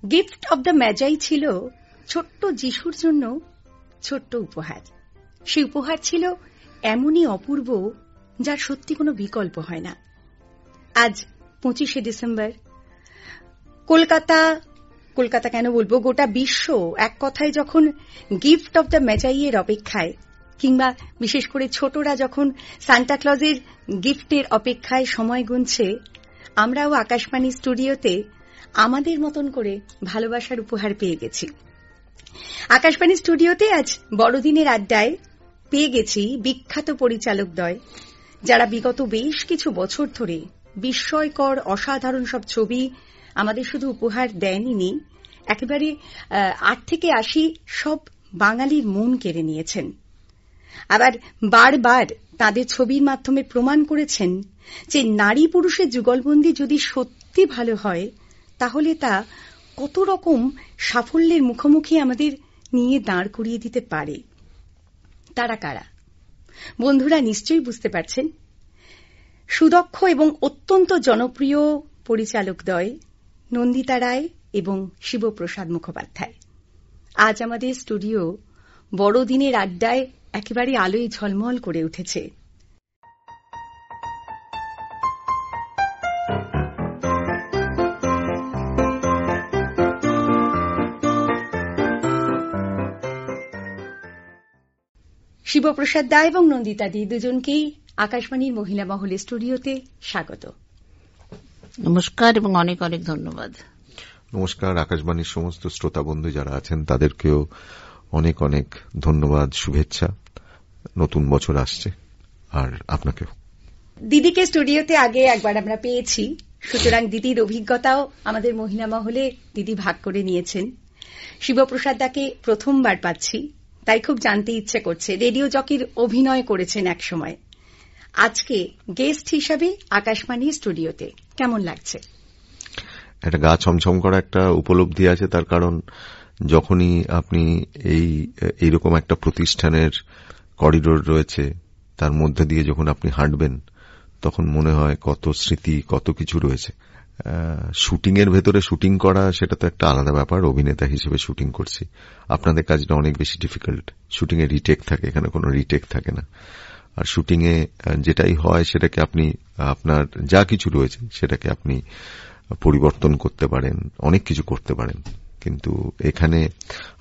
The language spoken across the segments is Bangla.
গিফট অব দ্য ম্যাজাই ছিল ছোট্ট যিশুর জন্য ছোট্ট উপহার। সেই উপহার ছিল এমনই অপূর্ব যার সত্যি কোনো বিকল্প হয় না। আজ 25শে ডিসেম্বর কলকাতা কেন বলবো, গোটা বিশ্ব এক কথায় যখন গিফট অব দ্য ম্যাজাইয়ের অপেক্ষায়, কিংবা বিশেষ করে ছোটরা যখন সান্টা ক্লজের গিফটের অপেক্ষায় সময় গুনছে, আমরাও আকাশবাণী স্টুডিওতে আমাদের মতন করে ভালোবাসার উপহার পেয়ে গেছি। আকাশবাণী স্টুডিওতে আজ বড়দিনের আড্ডায় পেয়ে গেছি বিখ্যাত পরিচালকদ্বয়, যারা বিগত বেশ কিছু বছর ধরে বিস্ময়কর অসাধারণ সব ছবি আমাদের শুধু উপহার দেননি, একেবারে 8 থেকে 80 সব বাঙালির মন কেড়ে নিয়েছেন। আবার বারবার তাদের ছবির মাধ্যমে প্রমাণ করেছেন যে নারী পুরুষের যুগলবন্দি যদি সত্যি ভালো হয়, তাহলে তা কত রকম সাফল্যের মুখোমুখি আমাদের নিয়ে দাঁড় করিয়ে দিতে পারে। তারা কারা? বন্ধুরা নিশ্চয়ই বুঝতে পারছেন। সুদক্ষ এবং অত্যন্ত জনপ্রিয় পরিচালকদ্বয় নন্দিতা রায় এবং শিবপ্রসাদ মুখোপাধ্যায়। আজ আমাদের স্টুডিও বড়দিনের আড্ডায় একেবারে আলোয় ঝলমল করে উঠেছে। শিবপ্রসাদ দা এবং নন্দিতা দি দুজনকেই আকাশবাণীর মহিলা মহলে স্টুডিওতে স্বাগত। নমস্কার এবং অনেক অনেক ধন্যবাদ। নমস্কার। আকাশবাণীর সমস্ত শ্রোতা বন্ধু যারা আছেন তাদেরকেও অনেক অনেক ধন্যবাদ, শুভেচ্ছা। নতুন বছর আসছে, আর আপনাকেও। দিদিকে স্টুডিওতে আগে একবার আমরা পেয়েছি, সুতরাং দিদির অভিজ্ঞতাও আমাদের মহিলা মহলে দিদি ভাগ করে নিয়েছেন। শিবপ্রসাদ দাকে প্রথমবার পাচ্ছি, তাই খুব জানতে ইচ্ছে করছে। রেডিও জকির অভিনয় করেছেন এক সময়, আজকে গেস্ট হিসাবে আকাশবাণীর স্টুডিওতে কেমন লাগছে? একটা গা ছমছম করা একটা উপলব্ধি আছে, তার কারণ যখনই আপনি এইরকম একটা প্রতিষ্ঠানের করিডোর রয়েছে তার মধ্যে দিয়ে যখন আপনি হাঁটবেন, তখন মনে হয় কত স্মৃতি, কত কিছু রয়েছে। শুটিং এর ভেতরে শুটিং করা সেটা তো একটা আলাদা ব্যাপার, অভিনেতা হিসেবে শুটিং করছি। আপনাদের কাজটা অনেক বেশি ডিফিকাল্ট। শুটিং এ রিটেক থাকে, এখানে কোনো রিটেক থাকে না। আর শুটিং এ যেটাই হয় সেটাকে আপনি আপনার যা কিছু রয়েছে সেটাকে আপনি পরিবর্তন করতে পারেন, অনেক কিছু করতে পারেন। কিন্তু এখানে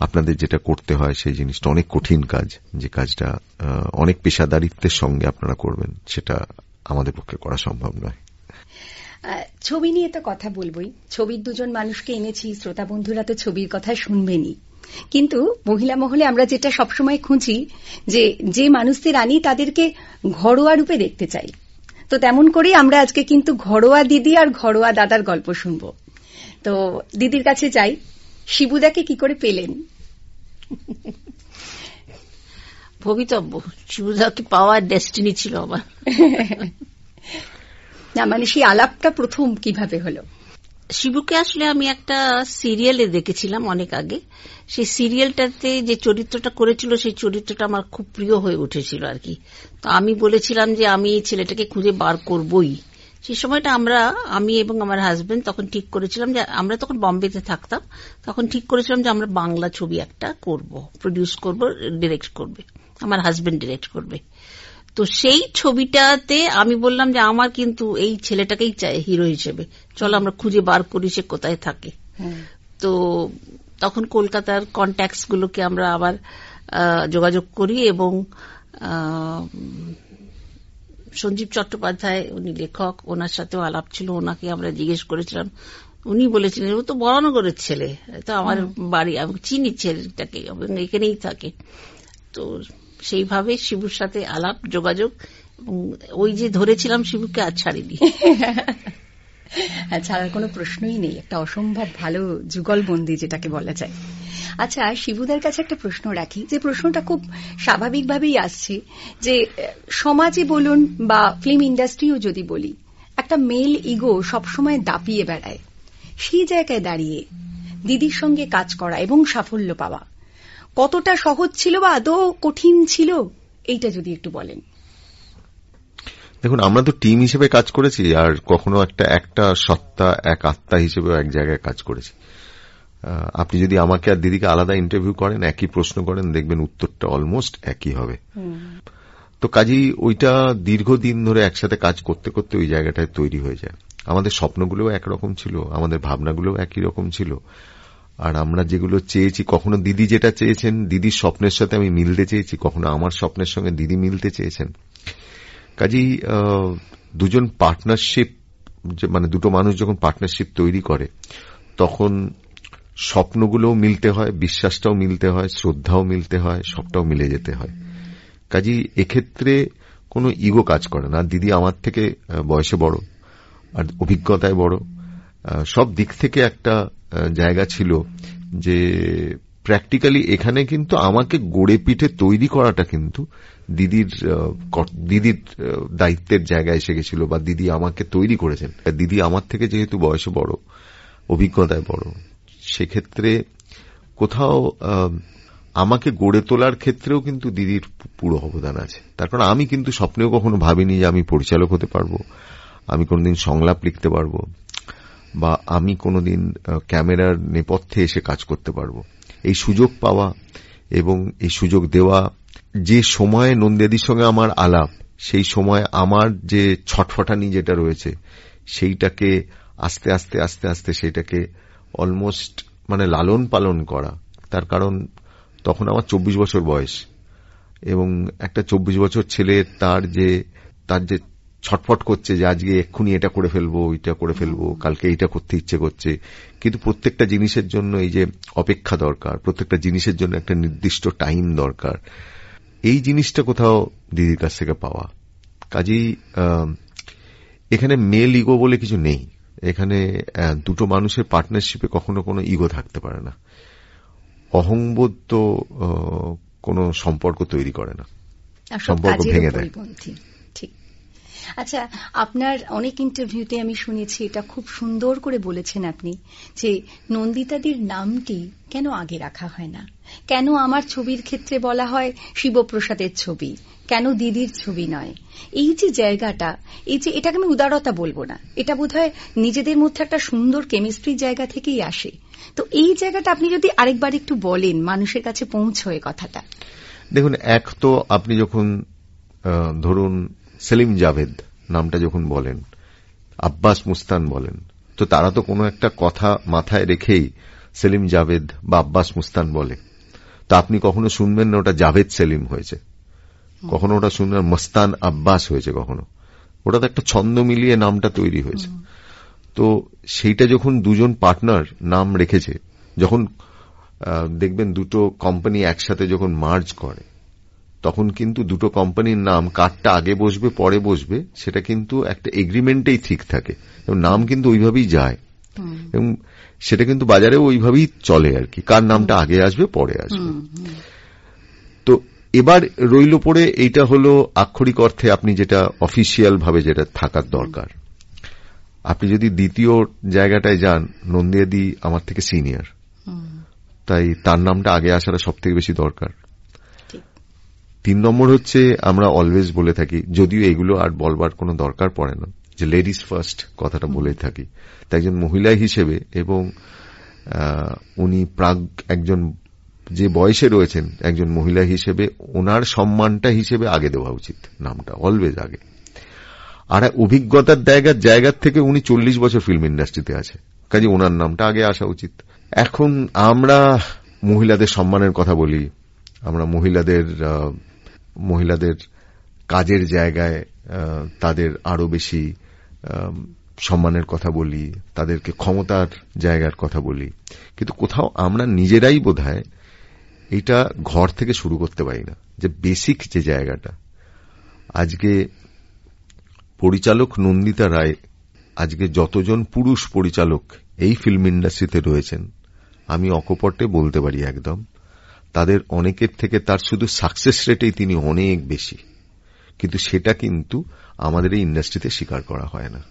আপনাদের যেটা করতে হয় সেই জিনিসটা অনেক কঠিন কাজ, যে কাজটা অনেক পেশাদারিত্বের সঙ্গে আপনারা করবেন, সেটা আমাদের পক্ষে করা সম্ভব নয়। ছবি নিয়ে তো কথা বলবোই, ছবির দুজন মানুষকে এনেছি, শ্রোতা বন্ধুরা তো ছবির কথা শুনবেনই। কিন্তু মহিলা মহলে আমরা যেটা সবসময় খুঁজি, যে মানুষদের আনি তাদেরকে ঘরোয়া রূপে দেখতে চাই। তো তেমন করেই আমরা আজকে কিন্তু ঘরোয়া দিদি আর ঘরোয়া দাদার গল্প শুনব। তো দিদির কাছে যাই, শিবুদাকে কি করে পেলেন? ভবিতব্য, শিবুদাকে পাওয়ার ডেস্টিনি ছিল আমার। না মানে সেই আলাপটা প্রথম কিভাবে হলো? শিবুকে আসলে আমি একটা সিরিয়ালে দেখেছিলাম অনেক আগে। সেই সিরিয়ালটাতে যে চরিত্রটা করেছিল সেই চরিত্রটা আমার খুব প্রিয় হয়ে উঠেছিল আর কি। তো আমি বলেছিলাম যে আমি এই ছেলেটাকে খুঁজে বার করবই। সেই সময়টা আমি এবং আমার হাজবেন্ড তখন ঠিক করেছিলাম যে আমরা তখন বম্বেতে থাকতাম, তখন ঠিক করেছিলাম যে আমরা বাংলা ছবি একটা করব, প্রডিউস করব, ডিরেক্ট করবে আমার হাজবেন্ড, ডিরেক্ট করবে। তো সেই ছবিটাতে আমি বললাম যে আমার কিন্তু এই ছেলেটাকেই চাই হিরো হিসেবে, চলো আমরা খুঁজে বার করি সে কোথায় থাকে। তো তখন কলকাতার কন্ট্যাক্টস গুলোকে আমরা আবার যোগাযোগ করি এবং সঞ্জীব চট্টোপাধ্যায়, উনি লেখক, ওনার সাথেও আলাপ ছিল। ওনাকে আমরা জিজ্ঞেস করেছিলাম, উনি বলেছিলেন ও তো বরানগরের ছেলে, তো আমার বাড়ি, আমি চিনি ছেলেটাকে, এখানেই থাকে। তো সেইভাবে শিবুর সাথে আলাপ, যোগাযোগ, এবং ওই যে ধরেছিলাম শিবুকে আর ছাড়িনি। ছাড়ার কোনো প্রশ্নই নেই, একটা অসম্ভব ভালো যুগলবন্দি যেটাকে বলা যায়। আচ্ছা, শিবুদার কাছে একটা প্রশ্ন রাখি, যে প্রশ্নটা খুব স্বাভাবিকভাবেই আসছে, যে সমাজে বলুন বা ফিল্ম ইন্ডাস্ট্রিও যদি বলি, একটা মেল ইগো সবসময় দাপিয়ে বেড়ায়। সেই জায়গায় দাঁড়িয়ে দিদির সঙ্গে কাজ করা এবং সাফল্য পাওয়া কতটা সহজ ছিল বা আদৌ কঠিন ছিল, এইটা যদি একটু বলেন। দেখুন, আমরা তো টিম হিসেবে কাজ করেছি, আর কখনো একটা সত্তা, এক আত্মা হিসেবে এক জায়গায় কাজ করেছি। আপনি যদি আমাকে আর দিদিকে আলাদা ইন্টারভিউ করেন, একই প্রশ্ন করেন, দেখবেন উত্তরটা অলমোস্ট একই হবে। তো কাজেই ওইটা দীর্ঘদিন ধরে একসাথে কাজ করতে করতে ওই জায়গাটায় তৈরি হয়ে যায়। আমাদের স্বপ্নগুলোও একরকম ছিল, আমাদের ভাবনাগুলোও একই রকম ছিল, আর আমরা যেগুলো চেয়েছি, কখনো দিদি যেটা চেয়েছেন দিদির স্বপ্নের সাথে আমি মিলতে চেয়েছি, কখনো আমার স্বপ্নের সঙ্গে দিদি মিলতে চেয়েছেন। কাজেই দুজন পার্টনারশিপ, মানে দুটো মানুষ যখন পার্টনারশিপ তৈরি করে তখন স্বপ্নগুলোও মিলতে হয়, বিশ্বাসটাও মিলতে হয়, শ্রদ্ধাও মিলতে হয়, সবটাও মিলে যেতে হয়। কাজেই এক্ষেত্রে কোনো ইগো কাজ করে না। দিদি আমার থেকে বয়সে বড় আর অভিজ্ঞতায় বড়, সব দিক থেকে একটা জায়গা ছিল যে প্র্যাকটিক্যালি এখানে কিন্তু আমাকে গড়ে পিঠে তৈরি করাটা কিন্তু দিদির দায়িত্বের জায়গায় এসে গেছিল, বা দিদি আমাকে তৈরি করেছেন। দিদি আমার থেকে যেহেতু বয়সে বড়, অভিজ্ঞতায় বড়, সেক্ষেত্রে কোথাও আমাকে গড়ে তোলার ক্ষেত্রেও কিন্তু দিদির পুরো অবদান আছে। তার কারণ আমি কিন্তু স্বপ্নেও কখনো ভাবিনি যে আমি পরিচালক হতে পারবো, আমি কোনোদিন সংলাপ লিখতে পারবো, বা আমি কোনোদিন ক্যামেরার নেপথ্যে এসে কাজ করতে পারবো। এই সুযোগ পাওয়া এবং এই সুযোগ দেওয়া, যে সময়ে নন্দিয়াদির সঙ্গে আমার আলাপ, সেই সময় আমার যে ছটফটানি যেটা রয়েছে সেইটাকে আস্তে আস্তে আস্তে আস্তে সেটাকে অলমোস্ট মানে লালন পালন করা। তার কারণ তখন আমার 24 বছর বয়স, এবং একটা 24 বছর ছেলে তার যে ছটফট করছে যে আজকে এক্ষুনি এটা করে ফেলবো, ওইটা করে ফেলবো, কালকে এইটা করতে ইচ্ছে করছে, কিন্তু প্রত্যেকটা জিনিসের জন্য এই যে অপেক্ষা দরকার, প্রত্যেকটা জিনিসের জন্য একটা নির্দিষ্ট টাইম দরকার, এই জিনিসটা কোথাও দিদির কাছ থেকে পাওয়া। কাজেই এখানে মেল ইগো বলে কিছু নেই। এখানে দুটো মানুষের পার্টনারশিপে কখনো কোনো ইগো থাকতে পারে না। অহংবোধ তো কোনো সম্পর্ক তৈরি করে না, সম্পর্ক ভেঙে দেয়। ঠিক। আচ্ছা, আপনার অনেক ইন্টারভিউতে আমি শুনেছি, এটা খুব সুন্দর করে বলেছেন আপনি, যে নন্দিতাদির নামটি কেন আগে রাখা হয় না, কেন আমার ছবির ক্ষেত্রে বলা হয় শিবপ্রসাদের ছবি, কেন দিদির ছবি নয়। এই যে জায়গাটা, এই যে এটাকে আমি উদারতা বলবো না, এটা বোধহয় নিজেদের মধ্যে একটা সুন্দর কেমিস্ট্রির জায়গা থেকেই আসে। তো এই জায়গাটা আপনি যদি আরেকবার একটু বলেন, মানুষের কাছে পৌঁছয় কথাটা। দেখুন, এক তো আপনি যখন ধরুন সেলিম জাভেদ নামটা যখন বলেন, আব্বাস মুস্তান বলেন, তো তারা তো কোনো একটা কথা মাথায় রেখেই সেলিম জাভেদ বা আব্বাস মুস্তান বলে। তো আপনি কখনো শুনবেন না ওটা জাভেদ সেলিম হয়েছে, কখনো ওটা শুনবেন মস্তান আব্বাস হয়েছে, কখনো ওটা তো একটা ছন্দ মিলিয়ে নামটা তৈরি হয়েছে। তো সেইটা যখন দুজন পার্টনার নাম রেখেছে, যখন দেখবেন দুটো কোম্পানি একসাথে যখন মার্জ করে, তখন কিন্তু দুটো কোম্পানির নাম কারটা আগে বসবে পরে বসবে সেটা কিন্তু একটা এগ্রিমেন্টেই ঠিক থাকে, এবং নাম কিন্তু ওইভাবেই যায়, এবং সেটা কিন্তু বাজারেও ওইভাবেই চলে আর কি, কার নামটা আগে আসবে পরে আসবে। তো এবার রইল পড়ে এইটা হলো আক্ষরিক অর্থে আপনি যেটা অফিসিয়াল ভাবে যেটা থাকার দরকার। আপনি যদি দ্বিতীয় জায়গাটায় যান, নন্দিয়াদি আমার থেকে সিনিয়র, তাই তার নামটা আগে আসাটা সব থেকে বেশি দরকার। 3 নম্বর হচ্ছে, আমরা অলওয়েজ বলে থাকি, যদিও এগুলো আর বলবার কোনো দরকার পড়ে না, যে লেডিস ফার্স্ট কথাটা বলে থাকি। তাই একজন মহিলা হিসেবে, এবং উনি একজন যে বয়সে রয়েছেন একজন মহিলা হিসেবে, ওনার সম্মানটা হিসেবে আগে দেওয়া উচিত নামটা, অলওয়েজ আগে। আর অভিজ্ঞতার জায়গার থেকে উনি 40 বছর ফিল্ম ইন্ডাস্ট্রিতে আছে, কাজে ওনার নামটা আগে আসা উচিত। এখন আমরা মহিলাদের সম্মানের কথা বলি, আমরা মহিলাদের কাজের জায়গায় তাদের আরো বেশি সম্মানের কথা বলি, তাদেরকে ক্ষমতার জায়গার কথা বলি, কিন্তু কোথাও আমরা নিজেরাই বোধহয় এইটা ঘর থেকে শুরু করতে পারি না, যে বেসিক যে জায়গাটা। আজকে পরিচালক নন্দিতা রায়, আজকে যতজন পুরুষ পরিচালক এই ফিল্ম ইন্ডাস্ট্রিতে রয়েছেন, আমি অকপটে বলতে পারি একদম, তাদের অনেকের থেকে তার শুধু সাকসেস রেটেই তিনি অনেক বেশি, কিন্তু সেটা কিন্তু আমাদের এই ইন্ডাস্ট্রিতে স্বীকার করা হয় না।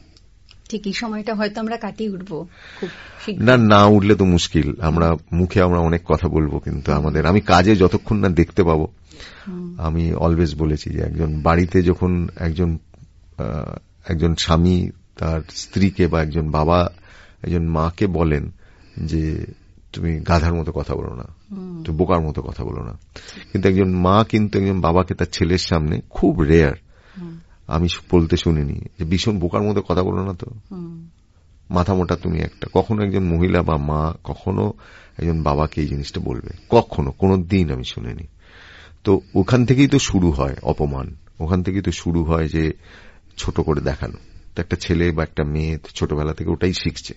ঠিক এই সময়টা হয়তো আমরা কাটিয়ে উঠবো, না উঠলে তো মুশকিল। আমরা মুখে অনেক কথা বলবো, কিন্তু আমি কাজে যতক্ষণ না দেখতে পাবো, আমি অলওয়েজ বলেছি যে একজন বাড়িতে যখন একজন স্বামী তার স্ত্রীকে, বা একজন বাবা একজন মাকে বলেন যে তুমি গাধার মতো কথা বলো না, তুমি বোকার মতো কথা বলো না। কিন্তু একজন মা কিন্তু একজন বাবাকে তার ছেলের সামনে খুব রেয়ার আমি বলতে শুনিনি যে ভীষণ বোকার মতো কথা বলো না, তো মাথা মোটা তুমি একটা। কখনো একজন মহিলা বা মা কখনো একজন বাবাকে এই জিনিসটা বলবে? কখনো, কোনো দিন আমি শুনিনি। তো ওখান থেকেই তো শুরু হয় অপমান, ওখান থেকেই তো শুরু হয় যে ছোট করে দেখানো। তো একটা ছেলে বা একটা মেয়ে ছোটবেলা থেকে ওটাই শিখছে।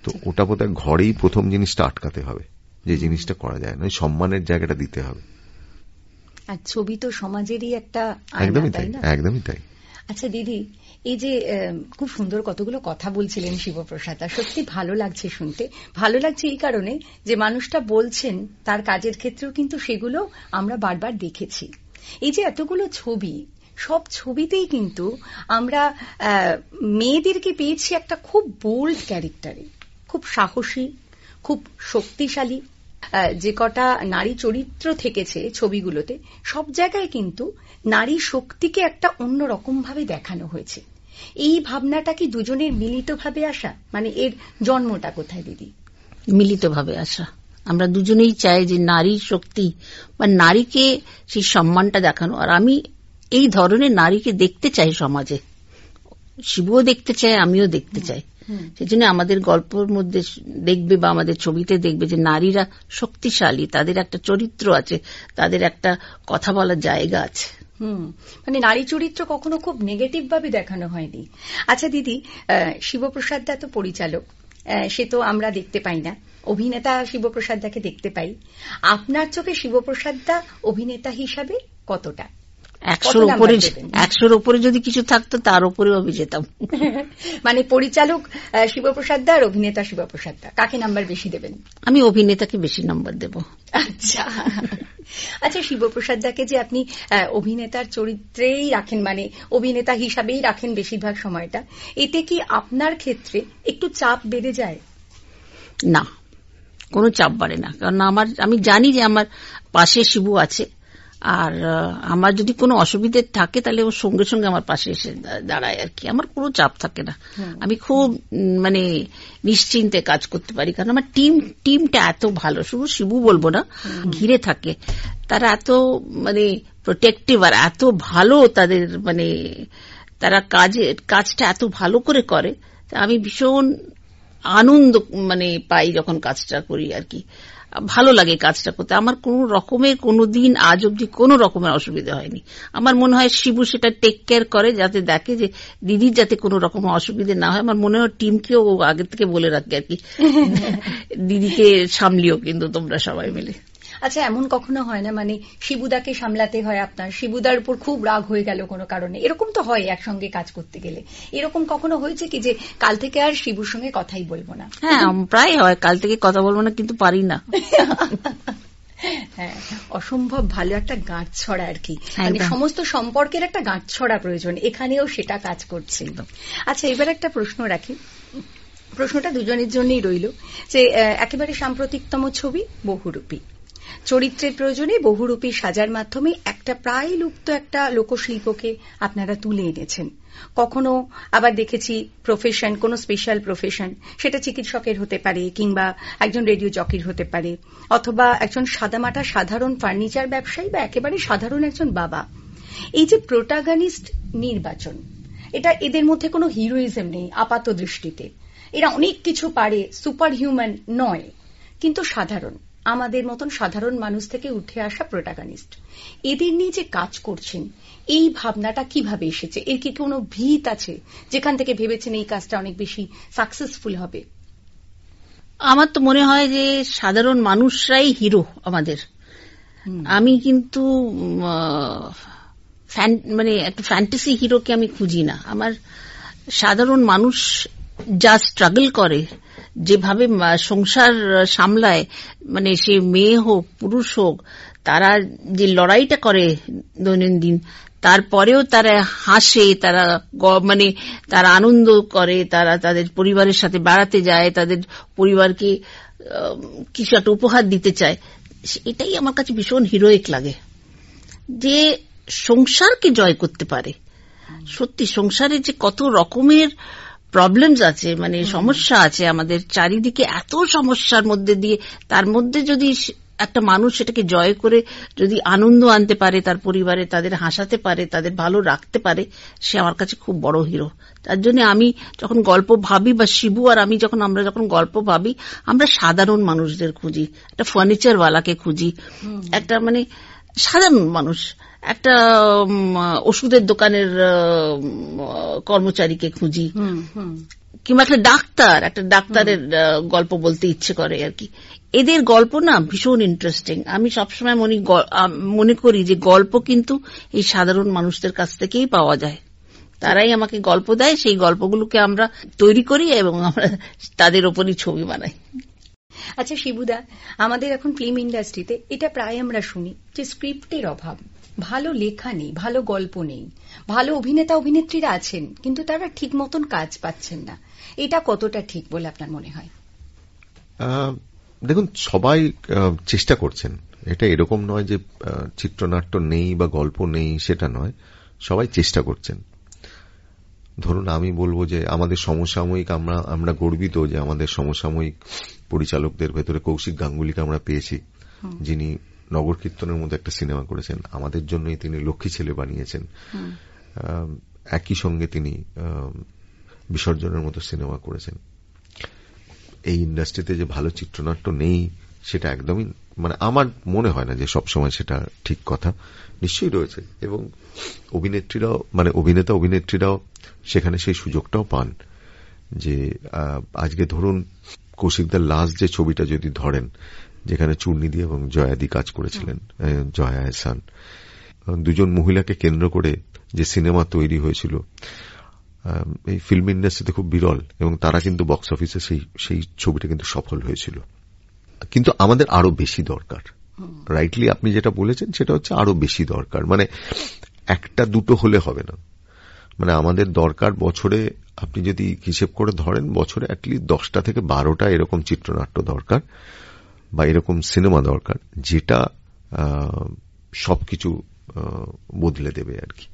তো ওটা বোধহয় ঘরেই প্রথম জিনিসটা আটকাতে হবে, যে জিনিসটা করা যায় না, সম্মানের জায়গাটা দিতে হবে। আর ছবি তো সমাজেরই একটা একদমই তাই, একদমই তাই। আচ্ছা দিদি, এই যে খুব সুন্দর কতগুলো কথা বলছিলেন শিবপ্রসাদ, সত্যি ভালো লাগছে শুনতে। ভালো লাগছে এই কারণে যে মানুষটা বলছেন তার কাজের ক্ষেত্রেও কিন্তু সেগুলো আমরা বারবার দেখেছি। এই যে এতগুলো ছবি, সব ছবিতেই কিন্তু আমরা মেয়েদেরকে পেয়েছি একটা খুব বোল্ড ক্যারেক্টারে, খুব সাহসী, খুব শক্তিশালী। যে কটা নারী চরিত্র থেকেছে ছবিগুলোতে, সব জায়গায় কিন্তু নারী শক্তিকে একটা অন্যরকম ভাবে দেখানো হয়েছে। এই ভাবনাটা কি দুজনের মিলিতভাবে আসা, মানে এর জন্মটা কোথায় দিদি? মিলিতভাবে আসা। আমরা দুজনেই চাই যে নারী শক্তি বা নারীকে সেই সম্মানটা দেখানো। আর আমি এই ধরনের নারীকে দেখতে চাই সমাজে। শিবও দেখতে চাই, আমিও দেখতে চাই। সেজন্য আমাদের গল্পের মধ্যে দেখবে বা আমাদের ছবিতে দেখবে যে নারীরা শক্তিশালী, তাদের একটা চরিত্র আছে, তাদের একটা কথা বলার জায়গা আছে। মানে নারী চরিত্র কখনো খুব নেগেটিভ ভাবে দেখানো হয়নি। আচ্ছা দিদি, শিবপ্রসাদ দা তো পরিচালক, সে তো আমরা দেখতে পাই না, অভিনেতা শিবপ্রসাদ দাকে দেখতে পাই। আপনার চোখে শিবপ্রসাদ দা অভিনেতা হিসাবে কতটা? 100-র উপরে যদি কিছু থাকতো তার উপরেও আমি যেতাম। মানে পরিচালক শিবপ্রসাদ দা আর অভিনেতা শিবপ্রসাদ দা, কাকে নাম্বার বেশি দেবেন? আমি অভিনেতাকে বেশি নাম্বার দেব। আচ্ছা আচ্ছা, শিবপ্রসাদ দাকে যে আপনি অভিনেতার চরিত্রেই রাখেন, মানে অভিনেতা হিসাবেই রাখেন বেশিরভাগ সময়টা, এতে কি আপনার ক্ষেত্রে একটু চাপ বেড়ে যায়? না, কোনো চাপ বাড়ে না, কারণ আমি জানি যে আমার পাশে শিবু আছে। আর আমার যদি কোনো অসুবিধে থাকে তাহলে ওর সঙ্গে সঙ্গে আমার পাশে এসে দাঁড়ায় আর কি। আমার কোনো চাপ থাকে না, আমি খুব মানে নিশ্চিন্তে কাজ করতে পারি, কারণ আমার টিমটা এত ভালো। শুধু শিবু বলবো না, ঘিরে থাকে তারা এত মানে প্রোটেক্টিভ আর এত ভালো, তাদের মানে তারা কাজটা এত ভালো করে করে। আমি ভীষণ আনন্দ মানে পাই যখন কাজটা করি আর কি। ভালো লাগে কাজটা করতে। আমার কোন রকমের কোনদিন আজ অব্দি কোন রকমের অসুবিধা হয়নি। আমার মনে হয় শিবু সেটা টেক কেয়ার করে, যাতে দেখে যে দিদির যাতে কোন রকমের অসুবিধা না হয়। আমার মনে হয় টিমকেও আগে থেকে বলে রাখে আর কি, দিদিকে সামলিও কিন্তু তোমরা সবাই মিলে। আচ্ছা, এমন কখনো হয় না মানে শিবুদাকে সামলাতে হয় আপনার, শিবুদার উপর খুব রাগ হয়ে গেল কোনো কারণে? এরকম তো হয় একসঙ্গে কাজ করতে গেলে। এরকম কখনো হয়েছে কি যে কাল থেকে আর শিবুর সঙ্গে কথাই বলবো না? হ্যাঁ, প্রায় হয়, কাল থেকে কথা বলবো না, কিন্তু পারি না। হ্যাঁ, অসম্ভব ভালো একটা গাঁট ছড়া আর কি, মানে সমস্ত সম্পর্কের একটা গাঁট ছড়া প্রয়োজন, এখানেও সেটা কাজ করছে। আচ্ছা, এবার একটা প্রশ্ন রাখি, প্রশ্নটা দুজনের জন্যই রইল, যে একেবারে সাম্প্রতিকতম ছবি বহুরূপী, চরিত্রের প্রয়োজনে বহুরূপী সাজার মাধ্যমে একটা প্রায় লুপ্ত একটা লোকশিল্পকে আপনারা তুলে এনেছেন। কখনো আবার দেখেছি প্রফেশন, কোন স্পেশাল প্রফেশন, সেটা চিকিৎসকের হতে পারে, কিংবা একজন রেডিও জকির হতে পারে, অথবা একজন সাদামাটা সাধারণ ফার্নিচার ব্যবসায়ী, বা একেবারে সাধারণ একজন বাবা। এই যে প্রোটাগনিস্ট নির্বাচন, এটা এদের মধ্যে কোনো হিরোইজম নেই আপাত দৃষ্টিতে, এরা অনেক কিছু পারে, সুপার হিউম্যান নয়, কিন্তু সাধারণ, আমাদের মতন সাধারণ মানুষ থেকে উঠে আসা প্রোটাগনিস্ট। এদের নিয়ে যে কাজ করছেন, এই ভাবনাটা কিভাবে এসেছে? এর কি কোনো ভিত আছে যেখান থেকে ভেবেছেন এই কাজটা অনেক বেশি সাকসেসফুল হবে? আমার তো মনে হয় যে সাধারণ মানুষরাই হিরো আমাদের। আমি কিন্তু মানে একটা ফ্যান্টাসি হিরোকে আমি খুঁজি না। আমার সাধারণ মানুষ যা স্ট্রাগল করে, যেভাবে সংসার সামলায়, মানে সে মেয়ে হোক পুরুষ হোক, তারা যে লড়াইটা করে দৈনন্দিন, তারপরেও তারা হাসে, তারা মানে তারা আনন্দ করে, তারা তাদের পরিবারের সাথে বেড়াতে যায়, তাদের পরিবারকে কিছু একটা উপহার দিতে চায়, এটাই আমার কাছে ভীষণ হিরোইক লাগে। যে সংসারকে জয় করতে পারে, সত্যি সংসারে যে কত রকমের প্রবলেমস আছে, মানে সমস্যা আছে আমাদের চারিদিকে, এত সমস্যার মধ্যে দিয়ে তার মধ্যে যদি একটা মানুষ সেটাকে জয় করে যদি আনন্দ আনতে পারে তার পরিবারে, তাদের হাসাতে পারে, তাদের ভালো রাখতে পারে, সে আমার কাছে খুব বড় হিরো। তার জন্য আমি যখন গল্প ভাবি, বা শিবু আর আমি আমরা যখন গল্প ভাবি, আমরা সাধারণ মানুষদের খুঁজি, একটা ফার্নিচারওয়ালাকে খুঁজি, একটা মানে সাধারণ মানুষ, একটা ওষুধের দোকানের কর্মচারীকে খুঁজি, কিংবা একটা ডাক্তারের গল্প বলতে ইচ্ছে করে আর কি। এদের গল্প না ভীষণ ইন্টারেস্টিং। আমি সবসময় মনে করি যে গল্প কিন্তু এই সাধারণ মানুষদের কাছ থেকেই পাওয়া যায়, তারাই আমাকে গল্প দেয়, সেই গল্পগুলোকে আমরা তৈরি করি এবং আমরা তাদের ওপরই ছবি বানাই। আচ্ছা শিবুদা, আমাদের এখন ফিল্ম ইন্ডাস্ট্রিতে এটা প্রায় আমরা শুনি যে স্ক্রিপ্টের অভাব, ভালো লেখা নেই, ভালো গল্প নেই, ভালো অভিনেতা অভিনেত্রীরা আছেন কিন্তু তারা ঠিক মতন কাজ পাচ্ছেন না। এটা কতটা ঠিক বলে আপনার মনে হয়? দেখুন, সবাই চেষ্টা করছেন, এটা এরকম নয় যে চিত্রনাট্য নেই বা গল্প নেই, সেটা নয়, সবাই চেষ্টা করছেন। ধরুন আমি বলবো যে আমাদের সমসাময়িক, আমরা গর্বিত যে আমাদের সমসাময়িক পরিচালকদের ভেতরে কৌশিক গাঙ্গুলিকে আমরা পেয়েছি, যিনি নগর কীর্তনের মধ্যে একটা সিনেমা করেছেন, আমাদের জন্যই তিনি লক্ষ্মী ছেলে বানিয়েছেন। একই সঙ্গে তিনি বিসর্জনের মতো সিনেমা করেছেন। এই ইন্ডাস্ট্রিতে যে ভালো চিত্রনাট্য নেই সেটা একদমই, মানে আমার মনে হয় না যে সবসময় সেটা ঠিক কথা, নিশ্চয়ই রয়েছে। এবং অভিনেত্রীরাও, মানে অভিনেতা অভিনেত্রীরাও সেখানে সেই সুযোগটাও পান। যে আজকে ধরুন কৌশিকদার লাস্ট যে ছবিটা যদি ধরেন, যেখানে চূর্ণিদি এবং জয়াদি কাজ করেছিলেন, জয়া এহসান, দুজন মহিলাকে কেন্দ্র করে যে সিনেমা তৈরি হয়েছিল, এই ফিল্ম ইন্ডাস্ট্রিতে খুব বিরল, এবং তারা কিন্তু বক্স অফিসে সেই ছবিটা কিন্তু সফল হয়েছিল। কিন্তু আমাদের আরো বেশি দরকার। রাইটলি আপনি যেটা বলেছেন সেটা হচ্ছে আরো বেশি দরকার, মানে একটা দুটো হলে হবে না, মানে আমাদের দরকার বছরে, আপনি যদি হিসেব করে ধরেন, বছরে অ্যাটলিস্ট 10টা থেকে 12টা এরকম চিত্রনাট্য দরকার বা এরকম সিনেমা দরকার, যেটা সবকিছু বদলে দেবে আর কি,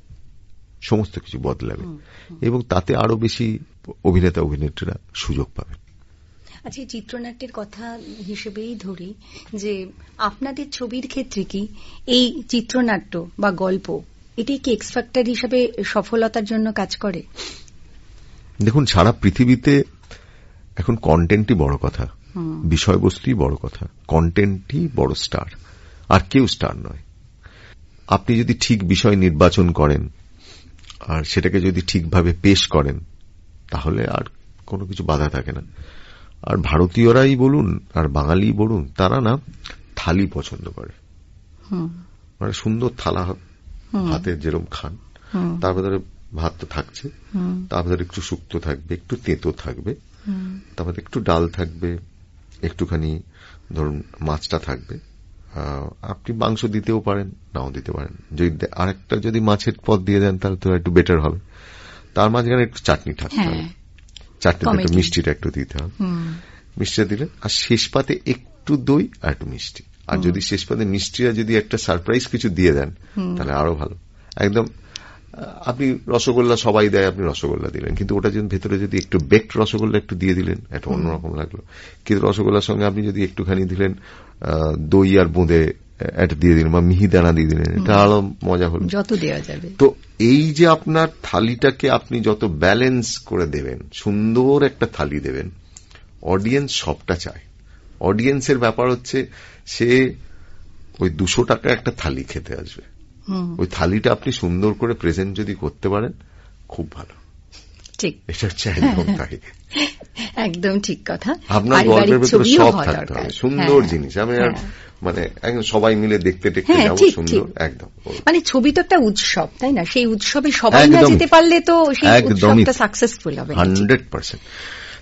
সমস্ত কিছু বদলাবে, এবং তাতে আরো বেশি অভিনেতা অভিনেত্রীরা সুযোগ পাবেন। আচ্ছা, চিত্রনাট্যের কথা হিসেবেই ধরি যে আপনাদের ছবির ক্ষেত্রে কি এই চিত্রনাট্য বা গল্প, এটি কি এক্স ফ্যাক্টর হিসেবে সফলতার জন্য কাজ করে? দেখুন, সারা পৃথিবীতে এখন কন্টেন্টই বড় কথা, বিষয়বস্তুই বড় কথা, কন্টেন্টই বড় স্টার, আর কেউ স্টার নয়। আপনি যদি ঠিক বিষয় নির্বাচন করেন আর সেটাকে যদি ঠিকভাবে পেশ করেন, তাহলে আর কোনো কিছু বাধা থাকে না। আর ভারতীয়রাই বলুন আর বাঙালি বলুন, তারা না থালি পছন্দ করে, মানে সুন্দর থালা হাতে যেরকম খান, তার ভেতরে ভাত তো থাকছে, তার ভেতরে একটু শুক্তো থাকবে, একটু তেঁতো থাকবে, তারপরে একটু ডাল থাকবে, একটুখানি ধরুন মাছটা থাকবে, আপনি মাংস দিতেও পারেন, নাও দিতে পারেন, যদি আরেকটা যদি মাছের পদ দিয়ে দেন তাহলে তো একটু বেটার হবে। তার মাঝখানে একটু চাটনি থাকতে হবে, চাটনিটা মিষ্টিটা একটু দিতে হবে, মিষ্টিটা দিলেন, আর শেষ পাতে একটু দই আর একটু মিষ্টি, আর যদি শেষ পাতে মিষ্টিরা যদি একটা সারপ্রাইজ কিছু দিয়ে দেন তাহলে আরো ভালো। একদম আপনি রসগোল্লা সবাই দেয়, আপনি রসগোল্লা দিলেন, কিন্তু ওটা যদি ভেতরে যদি একটু বেকড রসগোল্লা একটু দিয়ে দিলেন, একটা অন্যরকম লাগলো। কিন্তু রসগোল্লার সঙ্গে আপনি যদি একটুখানি দিলেন দই আর বোঁদে এটা দিয়ে দিলেন, বা মিহিদানা দিয়ে দিলেন, এটা আরো মজা হলো, যত দেওয়া যাবে। তো এই যে আপনার থালিটাকে আপনি যত ব্যালেন্স করে দেবেন, সুন্দর একটা থালি দেবেন, অডিয়েন্স সবটা চায়। অডিয়েন্সের ব্যাপার হচ্ছে সে ওই 200 টাকা একটা থালি খেতে আসবে, ওই থালিটা আপনি সুন্দর করে প্রেজেন্ট যদি করতে পারেন, খুব ভালো। ঠিক, এটা হচ্ছে একদম তাই, একদম ঠিক কথা। আপনার গল্পের ভেতরে সব থাকতে হবে, সুন্দর জিনিস। আমি আর মানে একদম সবাই মিলে দেখতে দেখতে যাবো, সুন্দর একদম, মানে ছবি তো একটা উৎসব, তাই না? সেই উৎসবে সবাই না যেতে পারলে তো সেই উৎসবটা সাকসেসফুল হবে 100%।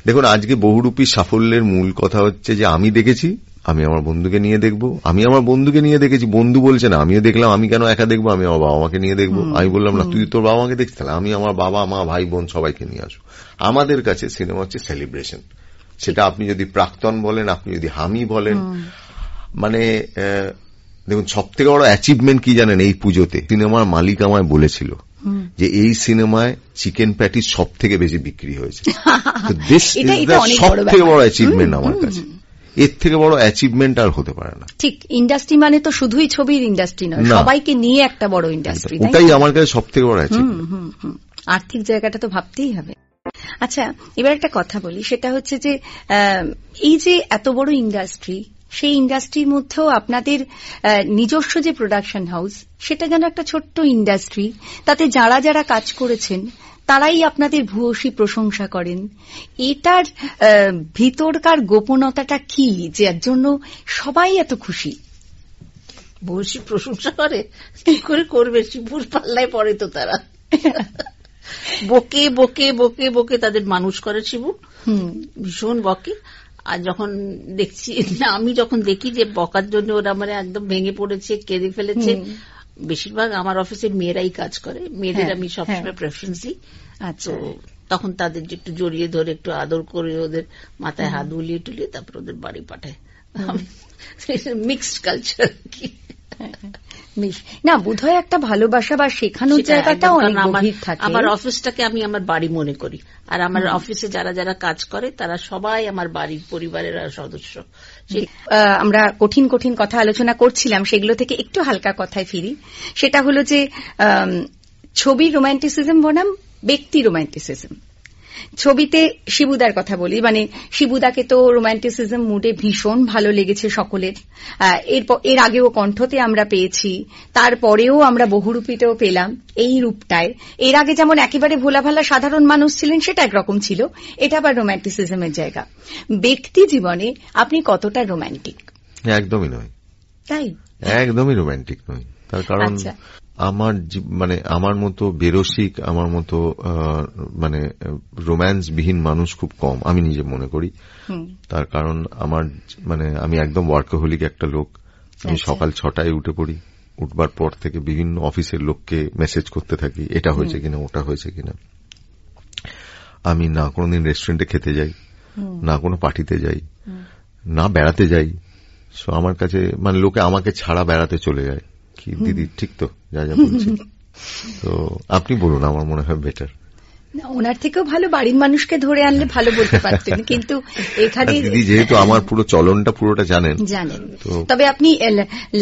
দেখুন, আজকে বহুরূপী সাফল্যের মূল কথা হচ্ছে যে আমি দেখেছি, আমি আমার বন্ধুকে নিয়ে দেখবো, আমি আমার বন্ধুকে নিয়ে দেখেছি, বন্ধু বলছে না, আমিও দেখলাম, আমি কেন একা দেখবো, আমি আমার বাবা মাকে নিয়ে দেখবো। আমি বললাম না, তুই তোর বাবা মাকে দেখছিস, তাহলে আমি আমার বাবা মা ভাই বোন সবাইকে নিয়ে আসবো। আমাদের কাছে সিনেমা হচ্ছে সেলিব্রেশন, সেটা আপনি যদি প্রাক্তন বলেন, আপনি যদি হামি বলেন, মানে দেখুন সব থেকে বড় অ্যাচিভমেন্ট কি জানেন, এই পুজোতে সিনেমার মালিক আমায় বলেছিল যে এই সিনেমায় চিকেন প্যাটিস সব থেকে বেশি বিক্রি হয়েছে। সব থেকে বড় অ্যাচিভমেন্ট আমার কাছে, এর থেকে বড় অ্যাচিভমেন্ট আর হতে পারে না। ঠিক, ইন্ডাস্ট্রি মানে তো শুধুই ছবির ইন্ডাস্ট্রি নয়, সবাইকে নিয়ে একটা বড় ইন্ডাস্ট্রি, ওটাই আমার কাছে সব থেকে বড় অ্যাচিভমেন্ট। আর্থিক জায়গাটা তো ভাবতেই হবে। আচ্ছা, এবার একটা কথা বলি, সেটা হচ্ছে যে এই যে এত বড় ইন্ডাস্ট্রি, সেই ইন্ডাস্ট্রির মধ্যেও আপনাদের নিজস্ব যে প্রোডাকশন হাউস, সেটা যেন একটা ছোট্ট ইন্ডাস্ট্রি, তাতে যারা যারা কাজ করেছেন তারাই আপনাদের ভূয়সী প্রশংসা করেন। এটার ভিতরকার গোপনতাটা কি, যে এর জন্য সবাই এত খুশি? ভূয়সী প্রশংসা করে, কি করে করবে, শিবুর পাল্লায় পড়ে তো তারা। বকে বকে বকে বকে তাদের মানুষ করে শিবু, ভীষণ বকে। আর যখন দেখছি, আমি যখন দেখি যে বকার জন্য ওরা মানে একদম ভেঙে পড়েছে, কেঁদে ফেলেছে, বেশিরভাগ আমার অফিসে মেয়েরাই কাজ করে, মেয়েদের আমি সবসময় প্রেফারেন্স দিই। তো তখন তাদের একটু জড়িয়ে ধরে একটু আদর করে ওদের মাথায় হাত বুলিয়ে টুলিয়ে তারপর ওদের বাড়ি পাঠায়। মিক্সড কালচার কি না, বোধহয় একটা ভালোবাসা বা শেখানোর জায়গাটাও অনেক গভীর থাকে। আমার অফিসটাকে আমি আমার বাড়ি মনে করি, আর আমার অফিসে যারা যারা কাজ করে তারা সবাই আমার বাড়ির পরিবারের সদস্য। আমরা কঠিন কঠিন কথা আলোচনা করছিলাম, সেগুলো থেকে একটু হালকা কথায় ফিরি। সেটা হলো যে ছবির রোম্যান্টিসিজম বনাম ব্যক্তি রোম্যান্টিসিজম। ছবিতে শিবুদার কথা বলি, মানে শিবুদাকে তো রোম্যান্টিসিজম মুডে ভীষণ ভালো লেগেছে সকলের। এর আগেও কণ্ঠতে আমরা পেয়েছি, তারপরেও আমরা বহুরূপীতেও পেলাম এই রূপটায়। এর আগে যেমন একেবারে ভোলাভালা সাধারণ মানুষ ছিলেন, সেটা একরকম ছিল, এটা আবার রোম্যান্টিসিজমের জায়গা। ব্যক্তি জীবনে আপনি কতটা রোম্যান্টিক? একদমই নয়। তাই? একদমই রোম্যান্টিক নয়। তার কারণ আমার মতো বেরসিক, আমার মতো মানে রোম্যান্স বিহীন মানুষ খুব কম, আমি নিজে মনে করি। তার কারণ আমি একদম ওয়ার্কাহলিক একটা লোক। আমি সকাল 6টায় উঠে পড়ি, উঠবার পর থেকে বিভিন্ন অফিসের লোককে মেসেজ করতে থাকি, এটা হয়েছে কিনা, ওটা হয়েছে কিনা। আমি না কোনোদিন রেস্টুরেন্টে খেতে যাই, না কোনো পার্টিতে যাই, না বেড়াতে যাই। আমার কাছে লোকে আমাকে ছাড়া বেড়াতে চলে যায়। কি দিদি ঠিক তো যা যা বলছি? তো আপনি বলুন, আমার মনে হয় বেটার। ওনার থেকেও ভালো বাড়ির মানুষকে ধরে আনলে ভালো বলতে পারতেন, কিন্তু এখানে দিদি যেহেতু আমার পুরো চলনটা পুরোটা জানেন। তবে আপনি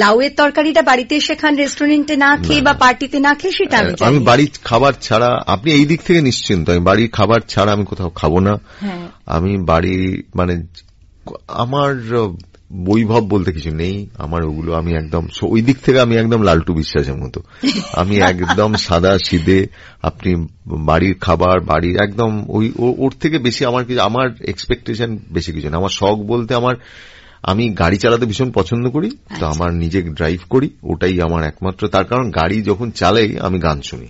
লাউয়ের তরকারিটা বাড়িতে এসে খান, রেস্টুরেন্টে না খেয়ে বা পার্টিতে না খেয়ে, সেটা আমি বাড়ির খাবার ছাড়া, আপনি এই দিক থেকে নিশ্চিন্ত, আমি বাড়ির খাবার ছাড়া আমি কোথাও খাবো না। আমি বাড়ি আমার বৈভব বলতে কিছু নেই আমার, ওগুলো আমি একদম ওই দিক থেকে আমি একদম লালটু বিশ্বাসের মতো। আমি একদম সাদা সিধে, আপনি বাড়ির খাবার, বাড়ির একদম ওর থেকে বেশি আমার এক্সপেকটেশন বেশি কিছু না। আমার শখ বলতে আমি গাড়ি চালাতে ভীষণ পছন্দ করি, তো আমার নিজে ড্রাইভ করি, ওটাই আমার একমাত্র। তার কারণ গাড়ি যখন চালাই আমি গান শুনি,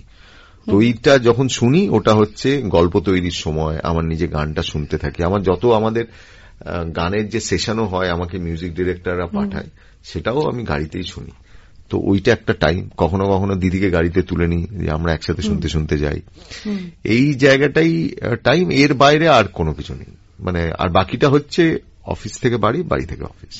তো ওইটা যখন শুনি ওটা হচ্ছে গল্প তৈরির সময় আমার নিজে গানটা শুনতে থাকি। আমার যত আমাদের গানের যে সেশনও হয়, আমাকে মিউজিক ডিরেক্টররা পাঠায়, সেটাও আমি গাড়িতেই শুনি। তো ওইটা একটা টাইম। কখনো কখনো দিদিকে গাড়িতে তুলে নিই, যে আমরা একসাথে শুনতে শুনতে যাই। এই জায়গাটাই টাইম, এর বাইরে আর কোনো কিছু নেই। আর বাকিটা হচ্ছে অফিস থেকে বাড়ি, বাড়ি থেকে অফিস।